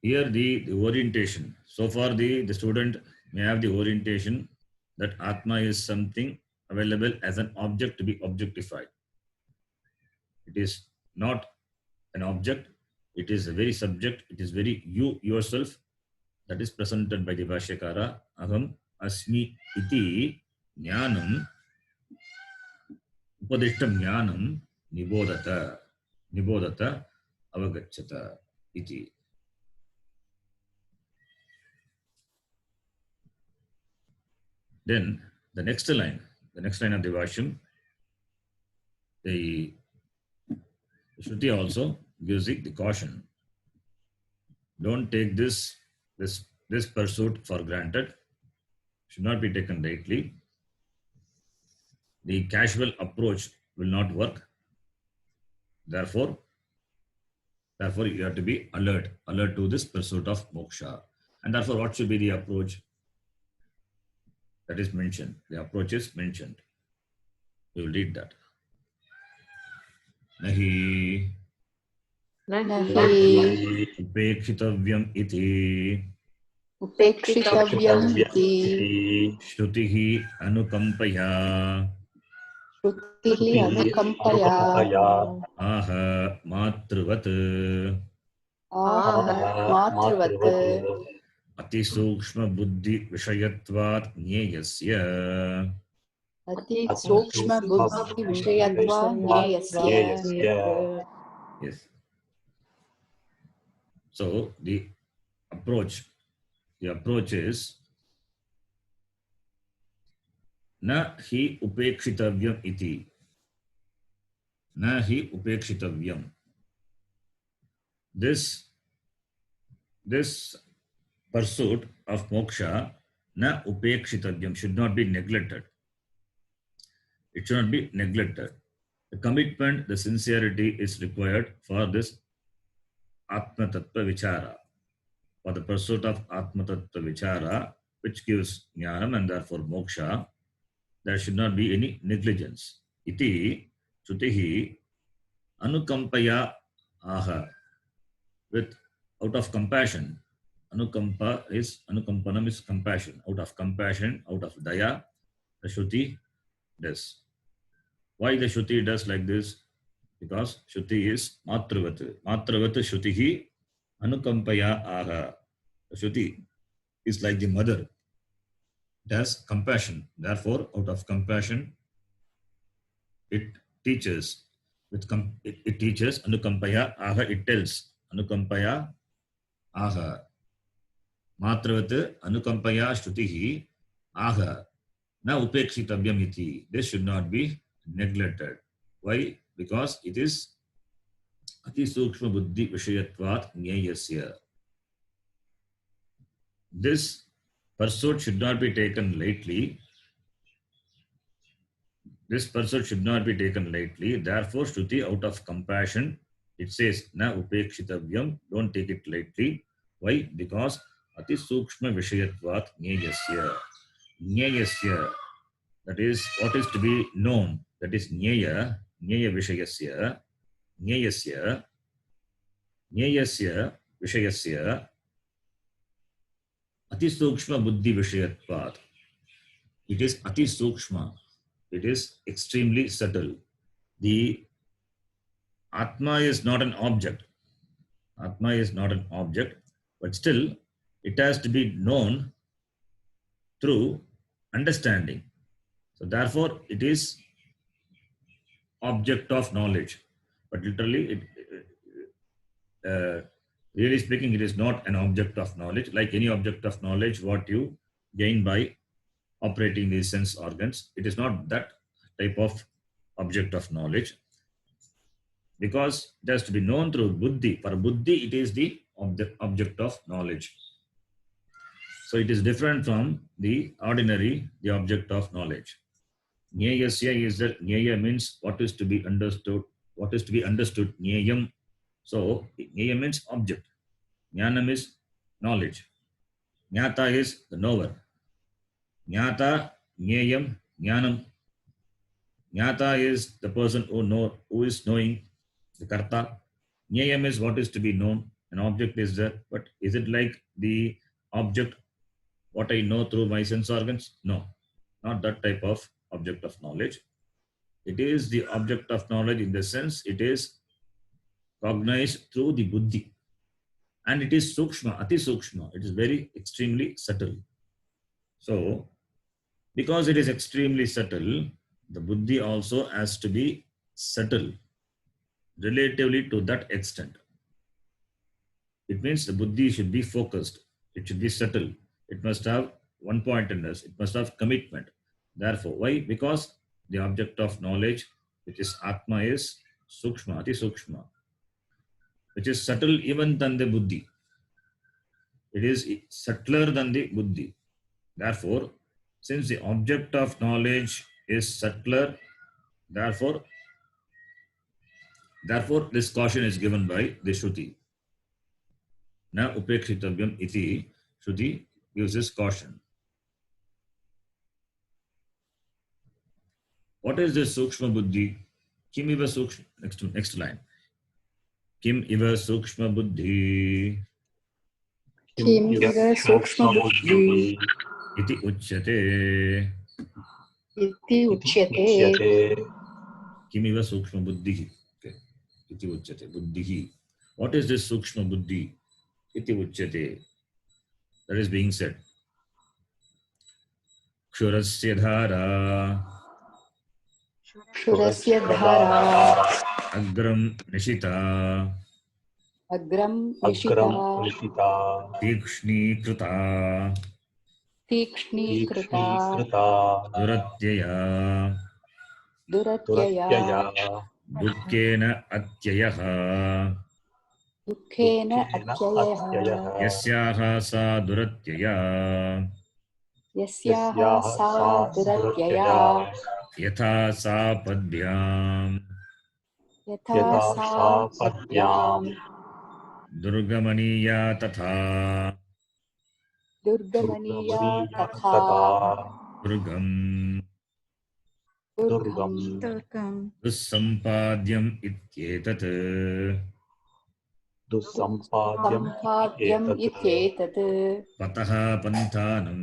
here the orientation. So far the student may have the orientation that Atma is something available as an object to be objectified. It is not an object. It is a very subject. It is very you yourself that is presented by the Vashyakara. Aham asmi iti jnanam upadishtam jnanam nibodata avagacchata iti. Then the next line of the Vashyam, the Shruti also gives it the caution. Don't take this pursuit for granted. Should not be taken lightly. The casual approach will not work. Therefore, you have to be alert to this pursuit of moksha. And therefore, what should be the approach? That is mentioned. The approach is mentioned. We will read that. Nahi Nahi upekshittavyam iti upekshittavyam iti shrutihi anukampaya shrutihi anukampaya aha matruvat matruvat ati sukshma buddhi vishayatvat nyeyasya. ati sukshma buddhi vishayatva nyeyasya. Yes. So the approach is na hi upekshitavyam iti. Na hi upekshitavyam. This pursuit of moksha, na upekshitavyam, should not be neglected. It should not be neglected. The commitment, the sincerity is required for this Atma Tattva Vichara, for the pursuit of Atma Tattva Vichara, which gives jnanam and therefore moksha. There should not be any negligence. Iti Sutihi anukampaya aha, with out of compassion. Anukampanam is compassion. Out of compassion, out of daya, the Shruti does. Why the Shruti does like this? Because Shruti is Matravat. Matravat Shrutihi anukampaya aha. Shruti is like the mother. It has compassion. Therefore, out of compassion, it teaches. It teaches anukampaya aha. It tells anukampaya aha. Matravat anukampaya Shrutihi aha. Na upekshitavyam iti. This should not be neglected. Why? Because it is ati sukshma buddhi vishayatvat nyayasya. This pursuit should not be taken lightly. Therefore, Shruti, out of compassion, it says, na upekshitavyam, don't take it lightly. Why? Because ati sukshma vishayatvat nyayasya. Nyayasya, that is what is to be known. That is nyaya vishayasya. Nyayasya vishayasya ati sukshma buddhi vishayatvat. It is ati sukshma. It is extremely subtle. The Atma is not an object. Atma is not an object, but still it has to be known through understanding. So therefore, it is object of knowledge. But literally, really speaking, it is not an object of knowledge. Like any object of knowledge, what you gain by operating these sense organs, it is not that type of object of knowledge, because it has to be known through buddhi. For buddhi, it is the object of knowledge. So it is different from the ordinary, the object of knowledge. Nyayasya is that nyaya means what is to be understood. What is to be understood? Nyayam. So nyaya means object. Jnanam is knowledge. Jnata is the knower. Jnata, nyayam, jnanam. Jnata is the person who is knowing, the karta. Nyayam is what is to be known. An object is there, but is it like the object what I know through my sense organs? No, not that type of object of knowledge. It is the object of knowledge in the sense it is cognized through the buddhi. And it is sukshma, ati sukshma. It is very extremely subtle. So, because it is extremely subtle, the buddhi also has to be subtle relatively to that extent. It means the buddhi should be focused. It should be subtle. It must have one pointedness. It must have commitment. Therefore, why? Because the object of knowledge, which is Atma, is sukshma, ati sukshma, which is subtle even than the buddhi. It is subtler than the buddhi. Therefore, since the object of knowledge is subtler, therefore this caution is given by the Shruti. Na upekshitavyam iti, Shruti gives this caution. What is this sukshma buddhi? Kim iva sukshma, next line. Kim iva sukshma buddhi Kim iva sukshma buddhi iti uchyate. iti uchyate. Kim iva sukshma buddhi. Okay. Iti uchyate. Buddhi. What is this sukshma buddhi? Iti uchyate. That is being said. Kshurasya dhara. Kshurasya dhara. Agram nishita. Agram nishita. Tikshni krita. Tikshni krita. Duratyaya. Duratyaya. Dukkena atyayaha. Dukkena atyayaha. Yasyaha sa duratyaya. Yasyaha sa duratyaya. Yatha sa padvyam. Yatha sa padvyam. Durgamaniya tatha. Durgamaniya tatha. Durgam. Durgam. Dusampadhyam ityetat. Sampadyam ityetat. Pataha panthanam.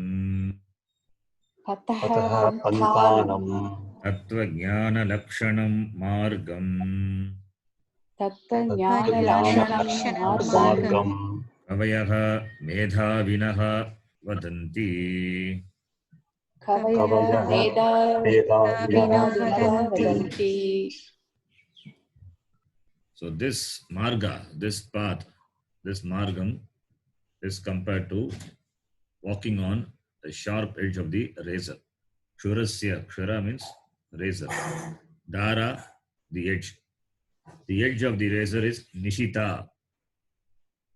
Pataha panthanam. Tattva jnana lakshanam margam. Tattva jnana lakshanam margam. Kavayaha medhavinaha vadanti. Kavaya medhavinaha vadanti. So this marga, this path, this margam is compared to walking on the sharp edge of the razor. Kshurasya, kshura means razor. Dara, the edge. The edge of the razor is nishita.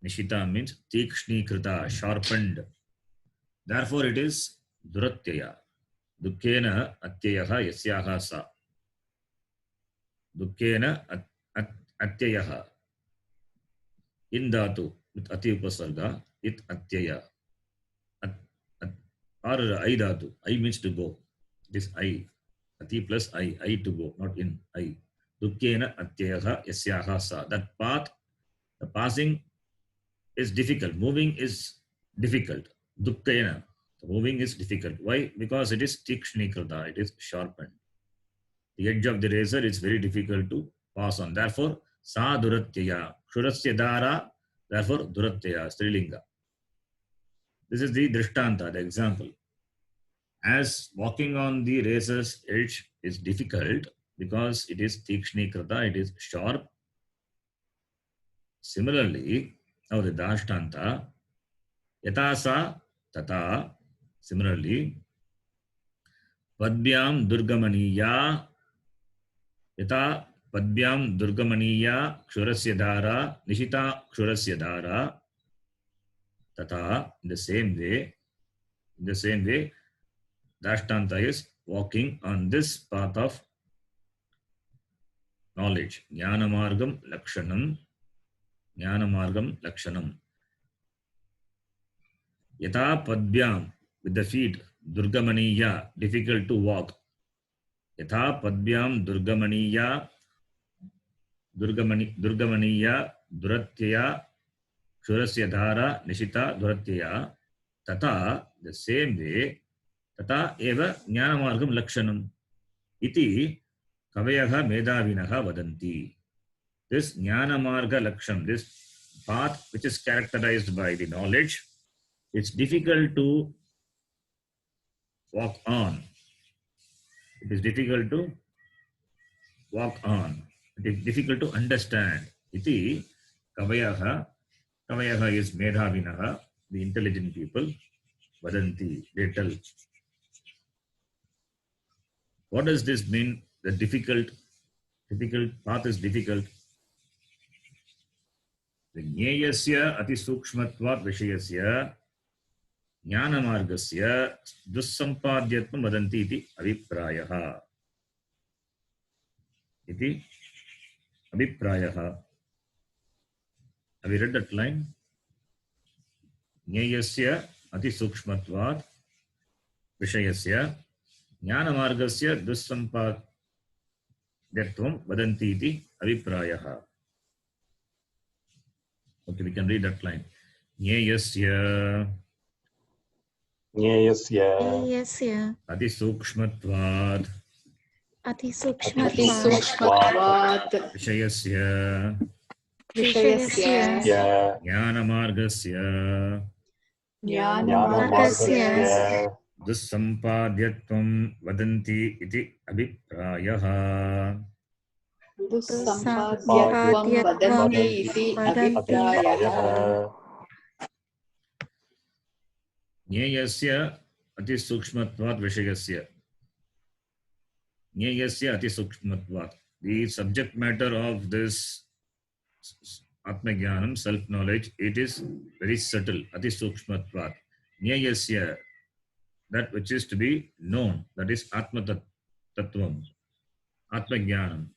Nishita means tikshni krita, sharpened. Therefore it is duratyaya. Dukkena atyayaha yasyaha sa. Dukkena atyayaha. In dhatu with ati upasarga, it atyaya. Or I dhatu. I means to go. It is I. Ati plus I to go, not in I. Dukkena atyayaha yasyaha sa. That path, the passing is difficult. Moving is difficult. Dukkena. Moving is difficult. Why? Because it is tikshni krita. It is sharpened. The edge of the razor is very difficult to pass on. Therefore, sa duratyaya. Kshurasya dara. Therefore, duratyaya. Strilinga. This is the drishtanta, the example. As walking on the razor's edge is difficult because it is tikshni krita, it is sharp. Similarly, now the dashtanta, yatasa tata, similarly, padbyam durgamaniya, yata padbyam durgamaniya kshurasya dara, nishita kshurasya dara, tata, in the same way, dashtanta is walking on this path of knowledge. Jnana margam lakshanam. Yata padbyam, with the feet, durgamaniya, difficult to walk. Yatha padbyam durgamaniya, duratyaya, Shurasya dhara nishita dhuratyaya. Tata, the same way, tata eva jnanamargam lakshanam. Iti kavayaha medavinaha vadanti. This jnanamarga laksham, this path which is characterized by the knowledge, it's difficult to walk on. It is difficult to walk on. It is difficult to understand. Iti kavayaha. Kavayaha is medhavinaha, the intelligent people. Vadanti, they tell. What does this mean? The difficult path is difficult. The jneyasya ati sukshmatvat vishayasya jnanamargasya dussampadhyatvam vadanti iti abhiprayaha. Iti abhiprayaha. Have you read that line? Jneyasya ati sukshmatvat vishayasya jnanamargasya dussampadhyatvam vadanti iti abhiprayaha. Okay, we can read that line. Jneyasya ati sukshmatvat अतिसूक्ष्मत्वात् vishayasya विषयस्य jnanamargasya ज्ञानमार्गस्य dussampadhyatvam vadanti iti abhiprayaha. दुःसम्पाद्यत्वं वदन्ति इति अभिप्रायः Jneyasya ati sukshmatvat vishayasya. Jneyasya ati sukshmatvat. The subject matter of this Atma Jnanam, self-knowledge, it is very subtle. Ati sukshmatvat. Jneyasya, that which is to be known, that is Atma Tattvam, Atma Jnanam.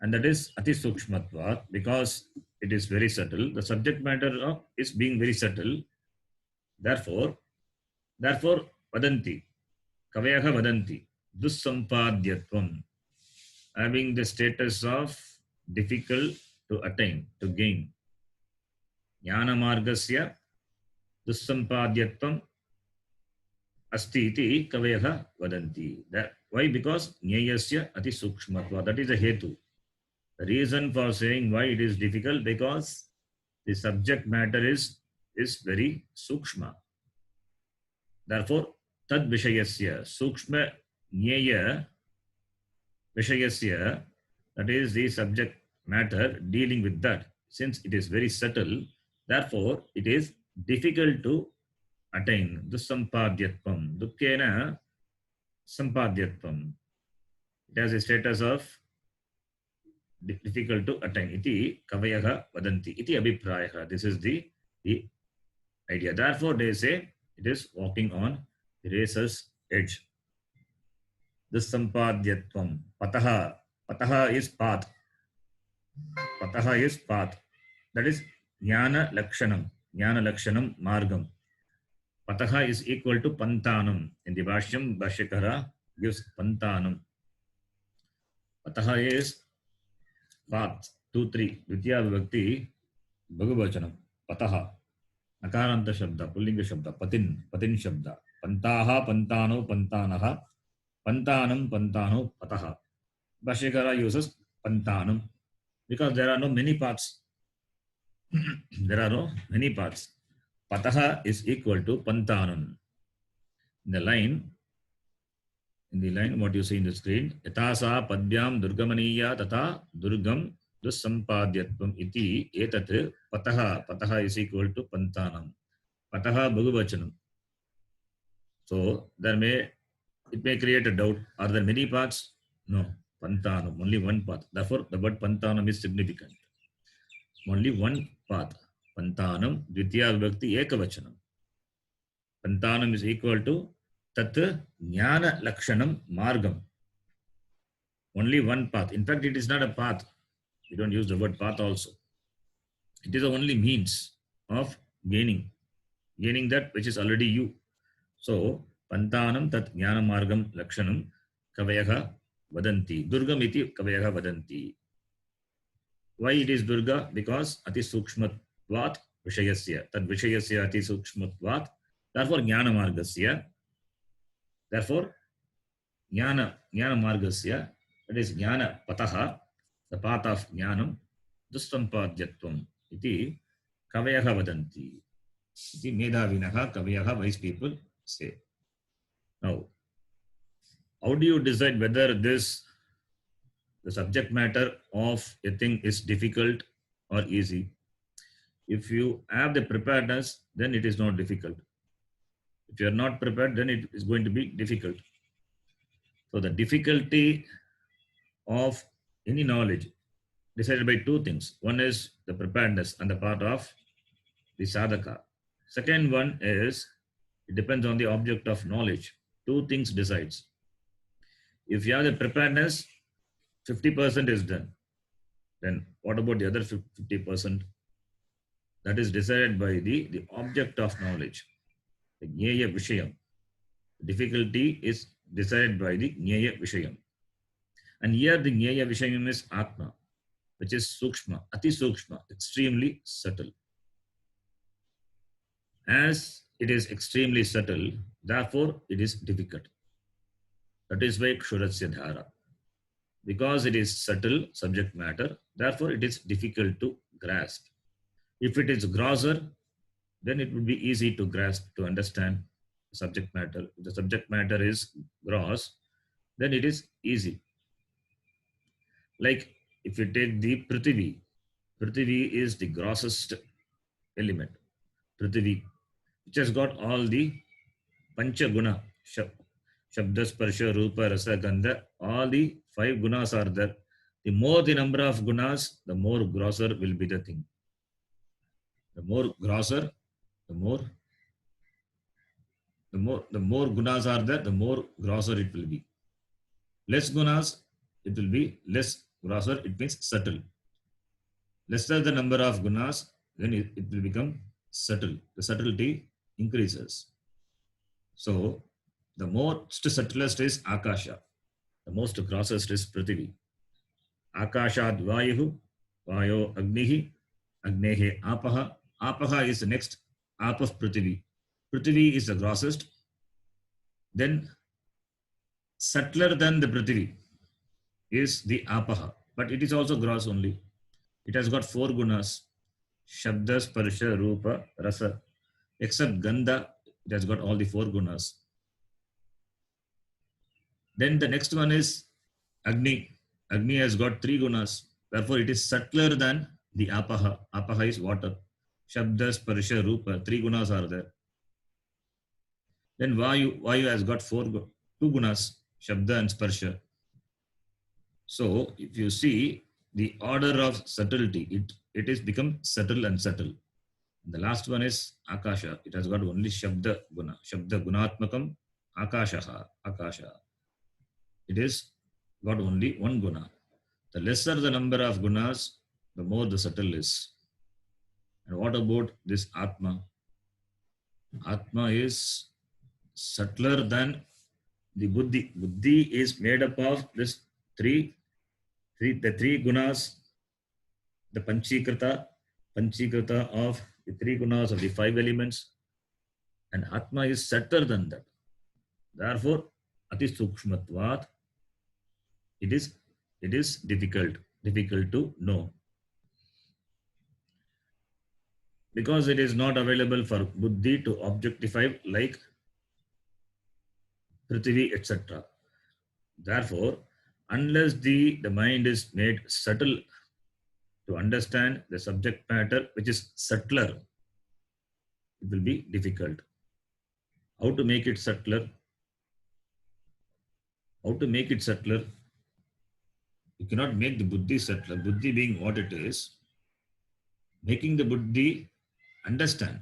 And that is Ati sukshmatvat because it is very subtle. The subject matter of is being very subtle. Therefore, vadanti, kavayaha vadanti, dussampadhyatvam, having the status of difficult to attain, to gain. Jnana margasya dussampadhyatvam asti iti kavayaha vadanti. Why? Because jneyasya ati sukshmatva. That is a hetu. The reason for saying why it is difficult, because the subject matter is very sukshma. Therefore, tad vishayasya, sukshma jneya vishayasya, that is the subject matter dealing with that. Since it is very subtle, therefore it is difficult to attain. Dussampadhyatvam, dukkena sampadhyatvam. It has a status of difficult to attain. Iti kavayaha vadanti. Iti abhiprayaha. This is the idea. Therefore, they say it is walking on the razor's edge. Dussampadhyatvam. Pataha. Pataha is path. Pataha is path. That is jnana lakshanam. Jnana lakshanam margam. Pataha is equal to pantanam. In the Bhashyam, Bhashyakara gives pantanam. Pataha is path. 2, 3. Dvitiya vibhakti Bhagavachanam. Pataha. Nakaranta shabda, pullinga shabda, patin shabda. Pantaha, pantano, pantanaha. Pantanam, pantano, pataha. Bhashyakara uses pantanam because there are no many paths. There are no many paths. Pataha is equal to pantanam. In the line, what you see in the screen, yatasa padhyam durgamaniya tata durgam dussampadhyatvam iti etat pataha. Pataha is equal to pantanam. Pataha bhagavachanam. So it may create a doubt. Are there many paths? No. Pantanam, only one path. Therefore, the word pantanam is significant. Only one path. Pantanam, dvitiya vibhakti ekavachanam. Pantanam is equal to tat jnana lakshanam margam. Only one path. In fact, it is not a path. We don't use the word path also. It is the only means of gaining that which is already you. So, pantanam tat jnana margam lakshanam kavayaha vadanti. Durgam iti kavayaha vadanti. Why it is Durga? Because ati sukshmatvat Vishayasya. Tad Vishayasya ati sukshmatvat. Therefore, Jnana Margasya. Therefore, Jnana Margasya, that is Jnana Pataha, the path of Jnanam, Dustampadyatvam. Iti Kavayaha Vadanti. Iti Medhavinaha Kavayaha, wise people say. Now, how do you decide whether the subject matter of a thing is difficult or easy? If you have the preparedness, then it is not difficult. If you are not prepared, then it is going to be difficult. So the difficulty of any knowledge decided by two things. One is the preparedness on the part of the sadhaka. Second one is it depends on the object of knowledge. Two things decides. If you have the preparedness, 50% is done. Then what about the other 50%? That is decided by the object of knowledge, the Jnaya Vishayam. Difficulty is decided by the Jnaya Vishayam. And here the Jnaya Vishayam is Atma, which is Sukshma, Ati Sukshma, extremely subtle. As it is extremely subtle, therefore it is difficult. That is why Kshuratsya Dhara. Because it is subtle subject matter, therefore it is difficult to grasp. If it is grosser, then it would be easy to grasp, to understand the subject matter. If the subject matter is gross, then it is easy. Like if you take the Prithvi, Prithvi is the grossest element. Prithvi, which has got all the Pancha Guna, Shabda, Sparsha, Rupa, Rasa, Gandha, all the 5 gunas are there. The more the number of gunas, the more grosser will be the thing. The more grosser, the more gunas are there, the more grosser it will be. Less gunas, it will be less grosser, it means subtle. Lesser the number of gunas, then it will become subtle. The subtlety increases. So, the most subtlest is Akasha. The most grossest is Prithvi. Akashad Vayuhu, Vayo Agnihi, Agnehe Apaha. Apaha is the next Ap of Prithvi. Prithvi is the grossest. Then, subtler than the Prithvi is the Apaha. But it is also gross only. It has got 4 gunas. Shabda, Sparsha, Rupa, Rasa. Except Gandha, it has got all the 4 gunas. Then the next one is Agni. Agni has got 3 gunas. Therefore, it is subtler than the Apaha. Apaha is water. Shabda, Sparsha, Rupa. 3 gunas are there. Then Vayu. Vayu has got 2 gunas. Shabda and Sparsha. So, if you see the order of subtlety, it is become subtle and subtle. The last one is Akasha. It has got only Shabda Guna. Shabda Gunatmakam Akashaha. Akasha. It is got only 1 guna. The lesser the number of gunas, the more the subtle is. And what about this Atma? Atma is subtler than the Buddhi. Buddhi is made up of this the 3 gunas, the Panchikrita of the 3 gunas of the 5 elements. And Atma is subtler than that. Therefore, Ati Sukshmatvat, it is difficult to know. Because it is not available for Buddhi to objectify like Prithvi, etc. Therefore, unless the mind is made subtle to understand the subject matter, which is subtler, it will be difficult. How to make it subtler? You cannot make the Buddhi subtler. Buddhi being what it is, making the Buddhi understand,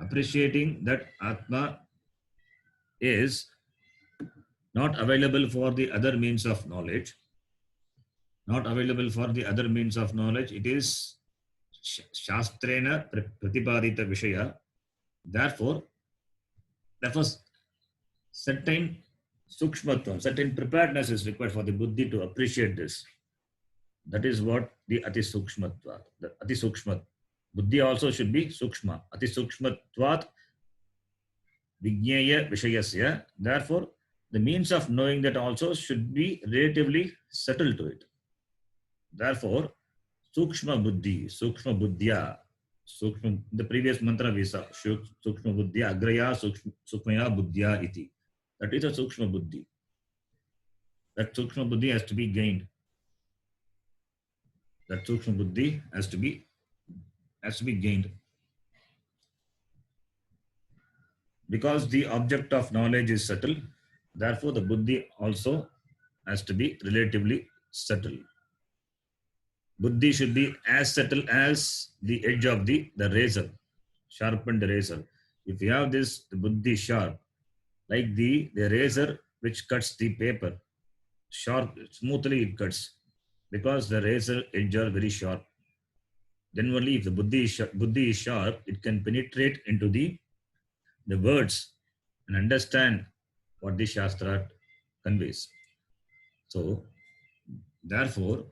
appreciating that Atma is not available for the other means of knowledge. Not available for the other means of knowledge. It is Shastrena Pratipadita Vishaya. Therefore, certain Sukshmatvam, certain preparedness is required for the Buddhi to appreciate this. That is what the Ati Sukshmatva, the Ati Sukshmat. Buddhi also should be sukshma. Ati sukshmatvat Vijnaya Vishayasya. Therefore, the means of knowing that also should be relatively subtle to it. Therefore, Sukshma Buddhi, Sukshma Buddhya, Sukshma, the previous mantra we saw, Sukshma Buddhya, Agraya Sukmaya Buddhya iti. That is a Sukshma Buddhi. That Sukshma Buddhi has to be gained. That Sukshma Buddhi has to be gained. Because the object of knowledge is subtle, therefore the Buddhi also has to be relatively subtle. Buddhi should be as subtle as the edge of the razor, sharpened razor. If you have this, the Buddhi sharp, like the razor which cuts the paper, sharp, smoothly it cuts, because the razor edge are very sharp. Then only if the Buddhi is sharp, it can penetrate into the words and understand what the Shastra conveys. So, therefore,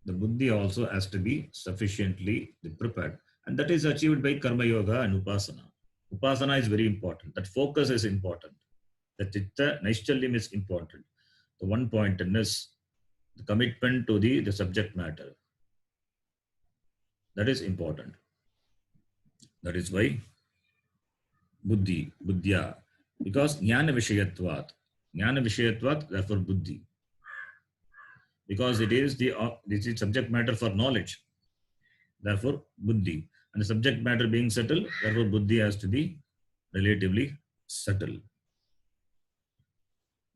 the Buddhi also has to be sufficiently prepared. And that is achieved by Karma Yoga and Upasana. Upasana is very important. That focus is important. The Chitta Naishchalyam is important. The one-pointedness, the commitment to the subject matter. That is important. That is why Buddhi, Buddhya. Because Jnana Vishayatvat, therefore Buddhi. Because it is the subject matter for knowledge. Therefore, Buddhi. And the subject matter being subtle, therefore Buddhi has to be relatively subtle.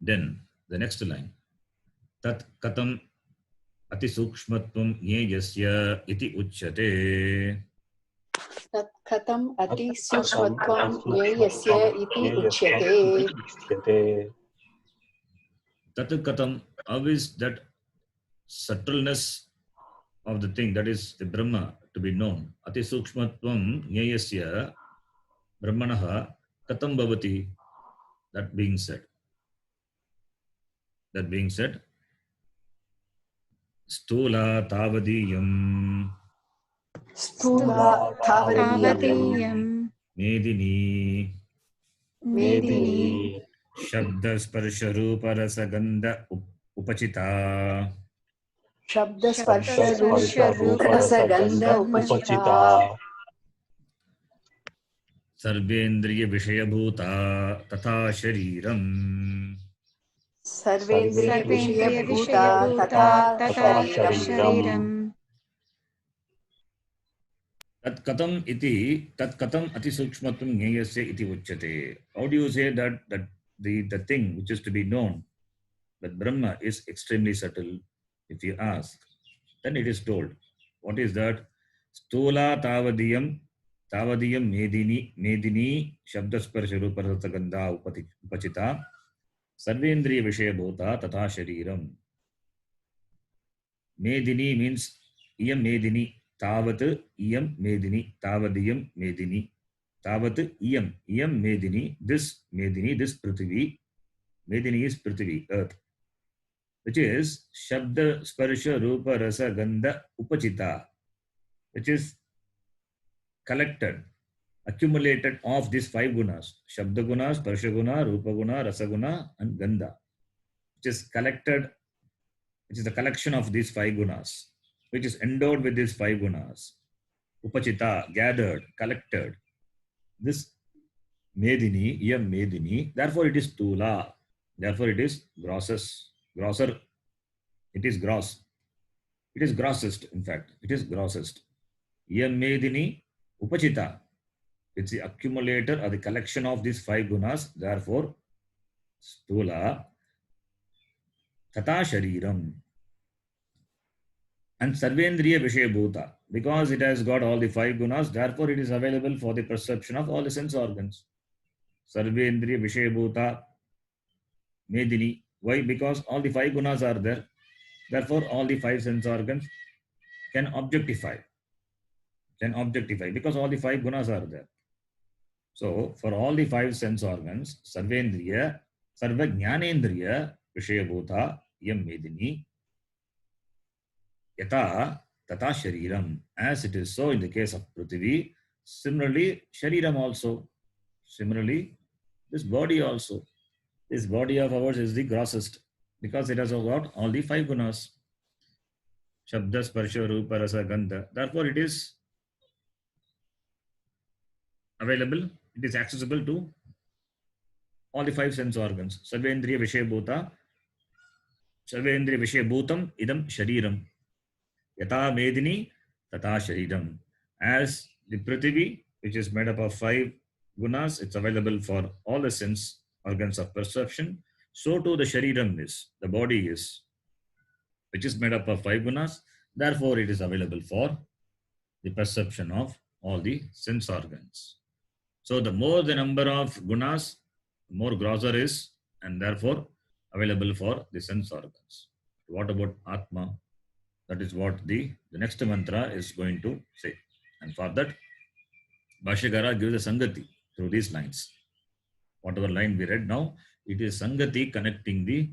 Then, the next line. Tat katam ati sukshmatvam yeyasya iti uchyate. Tat katam ati sukshmatvam yeyasya iti uchyate. Tat katam, how is that subtleness of the thing, that is the Brahma, to be known? Ati sukshmatvam yeyasya brahmanaha katam bhavati. That being said, stula tavadiyam Stula tavadiyam medini medini shabda sparsha rupa rasa gandha upachita shabda sparsha rupa rasa gandha upachita sarvendriya vishayabhuta tatha shariram. Sarvendriya vishayabhuta tata shariram. Tat katam ati sukshmatvam jnayasya iti uchyate. How do you say that the thing which is to be known, that Brahma, is extremely subtle? If you ask, then it is told. What is that? Stula tavadiyam medini shabdasparsha rupa rasa gandha upachita sarvendriya vishayabhuta tatha shariram. Medini means iyam medini. Tavat iyam medini, tavadiyam medini, tavat iyam medini, this prithvi. Medini is prithvi, earth, which is shabda sparsha rupa rasa gandha upachita, which is collected, accumulated of these five gunas: shabda guna, sparsha guna, rupa guna, rasa guna, and gandha, which is collected, which is the collection of these five gunas, which is endowed with these five gunas. Upachita, gathered, collected. This medini, iyam medini, therefore it is stula. Therefore it is grosser. It is gross. It is grossest, in fact. It is grossest. Iyam medini upachita. It's the accumulator or the collection of these five gunas. Therefore, stula tata shariram. And sarvendriya vishayabhuta, because it has got all the five gunas, therefore it is available for the perception of all the sense organs. Sarvendriya vishayabhuta medini. Why? Because all the five gunas are there. Therefore, all the five sense organs can objectify. Because all the five gunas are there. So, for all the five sense organs, sarvendriya, sarva jnanendriya vishayabhuta yam medini. Yata tata shariram. As it is so in the case of Prithvi, similarly, shariram also. Similarly, this body also. This body of ours is the grossest because it has got all the 5 gunas. Shabda, Sparsha, Rupa, Rasa, Gandha. Therefore, it is available, it is accessible to all the 5 sense organs. Sarvendriya Vishaya Bhuta, Sarvendriya Vishaya Bhutam, Idam Shariram. Yata Medini, Tata Shariram. As the Prithvi, which is made up of 5 gunas, it's available for all the sense organs of perception. So too the Shariram is, the body is, which is made up of 5 gunas. Therefore, it is available for the perception of all the sense organs. So the more the number of gunas, the more grosser is, and therefore available for the sense organs. What about Atma? That is what the next mantra is going to say. And for that, Bhashyakara gives a Sangati through these lines. Whatever line we read now, it is Sangati connecting the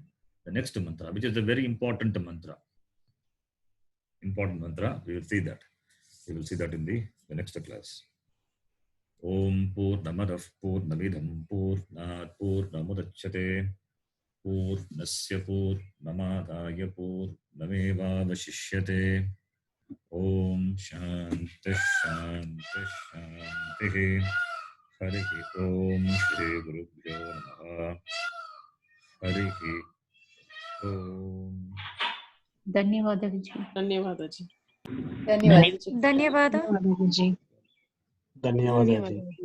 next mantra, which is a very important mantra. Important mantra, we will see that. We will see that in the next class. Om Purnamadav Purnamidham Purnat Purnamudachyate Purnasya Purnamadaya Purnamevavashishyate. Om Shanti Shanti Shanti. Hari Om Shri Gurubhyo Namaha. Hari Om. ಧನ್ಯವಾದಗಳು G. ಧನ್ಯವಾದ G. ಧನ್ಯವಾದ. ಧನ್ಯವಾದ ಧನ್ಯವಾದ G.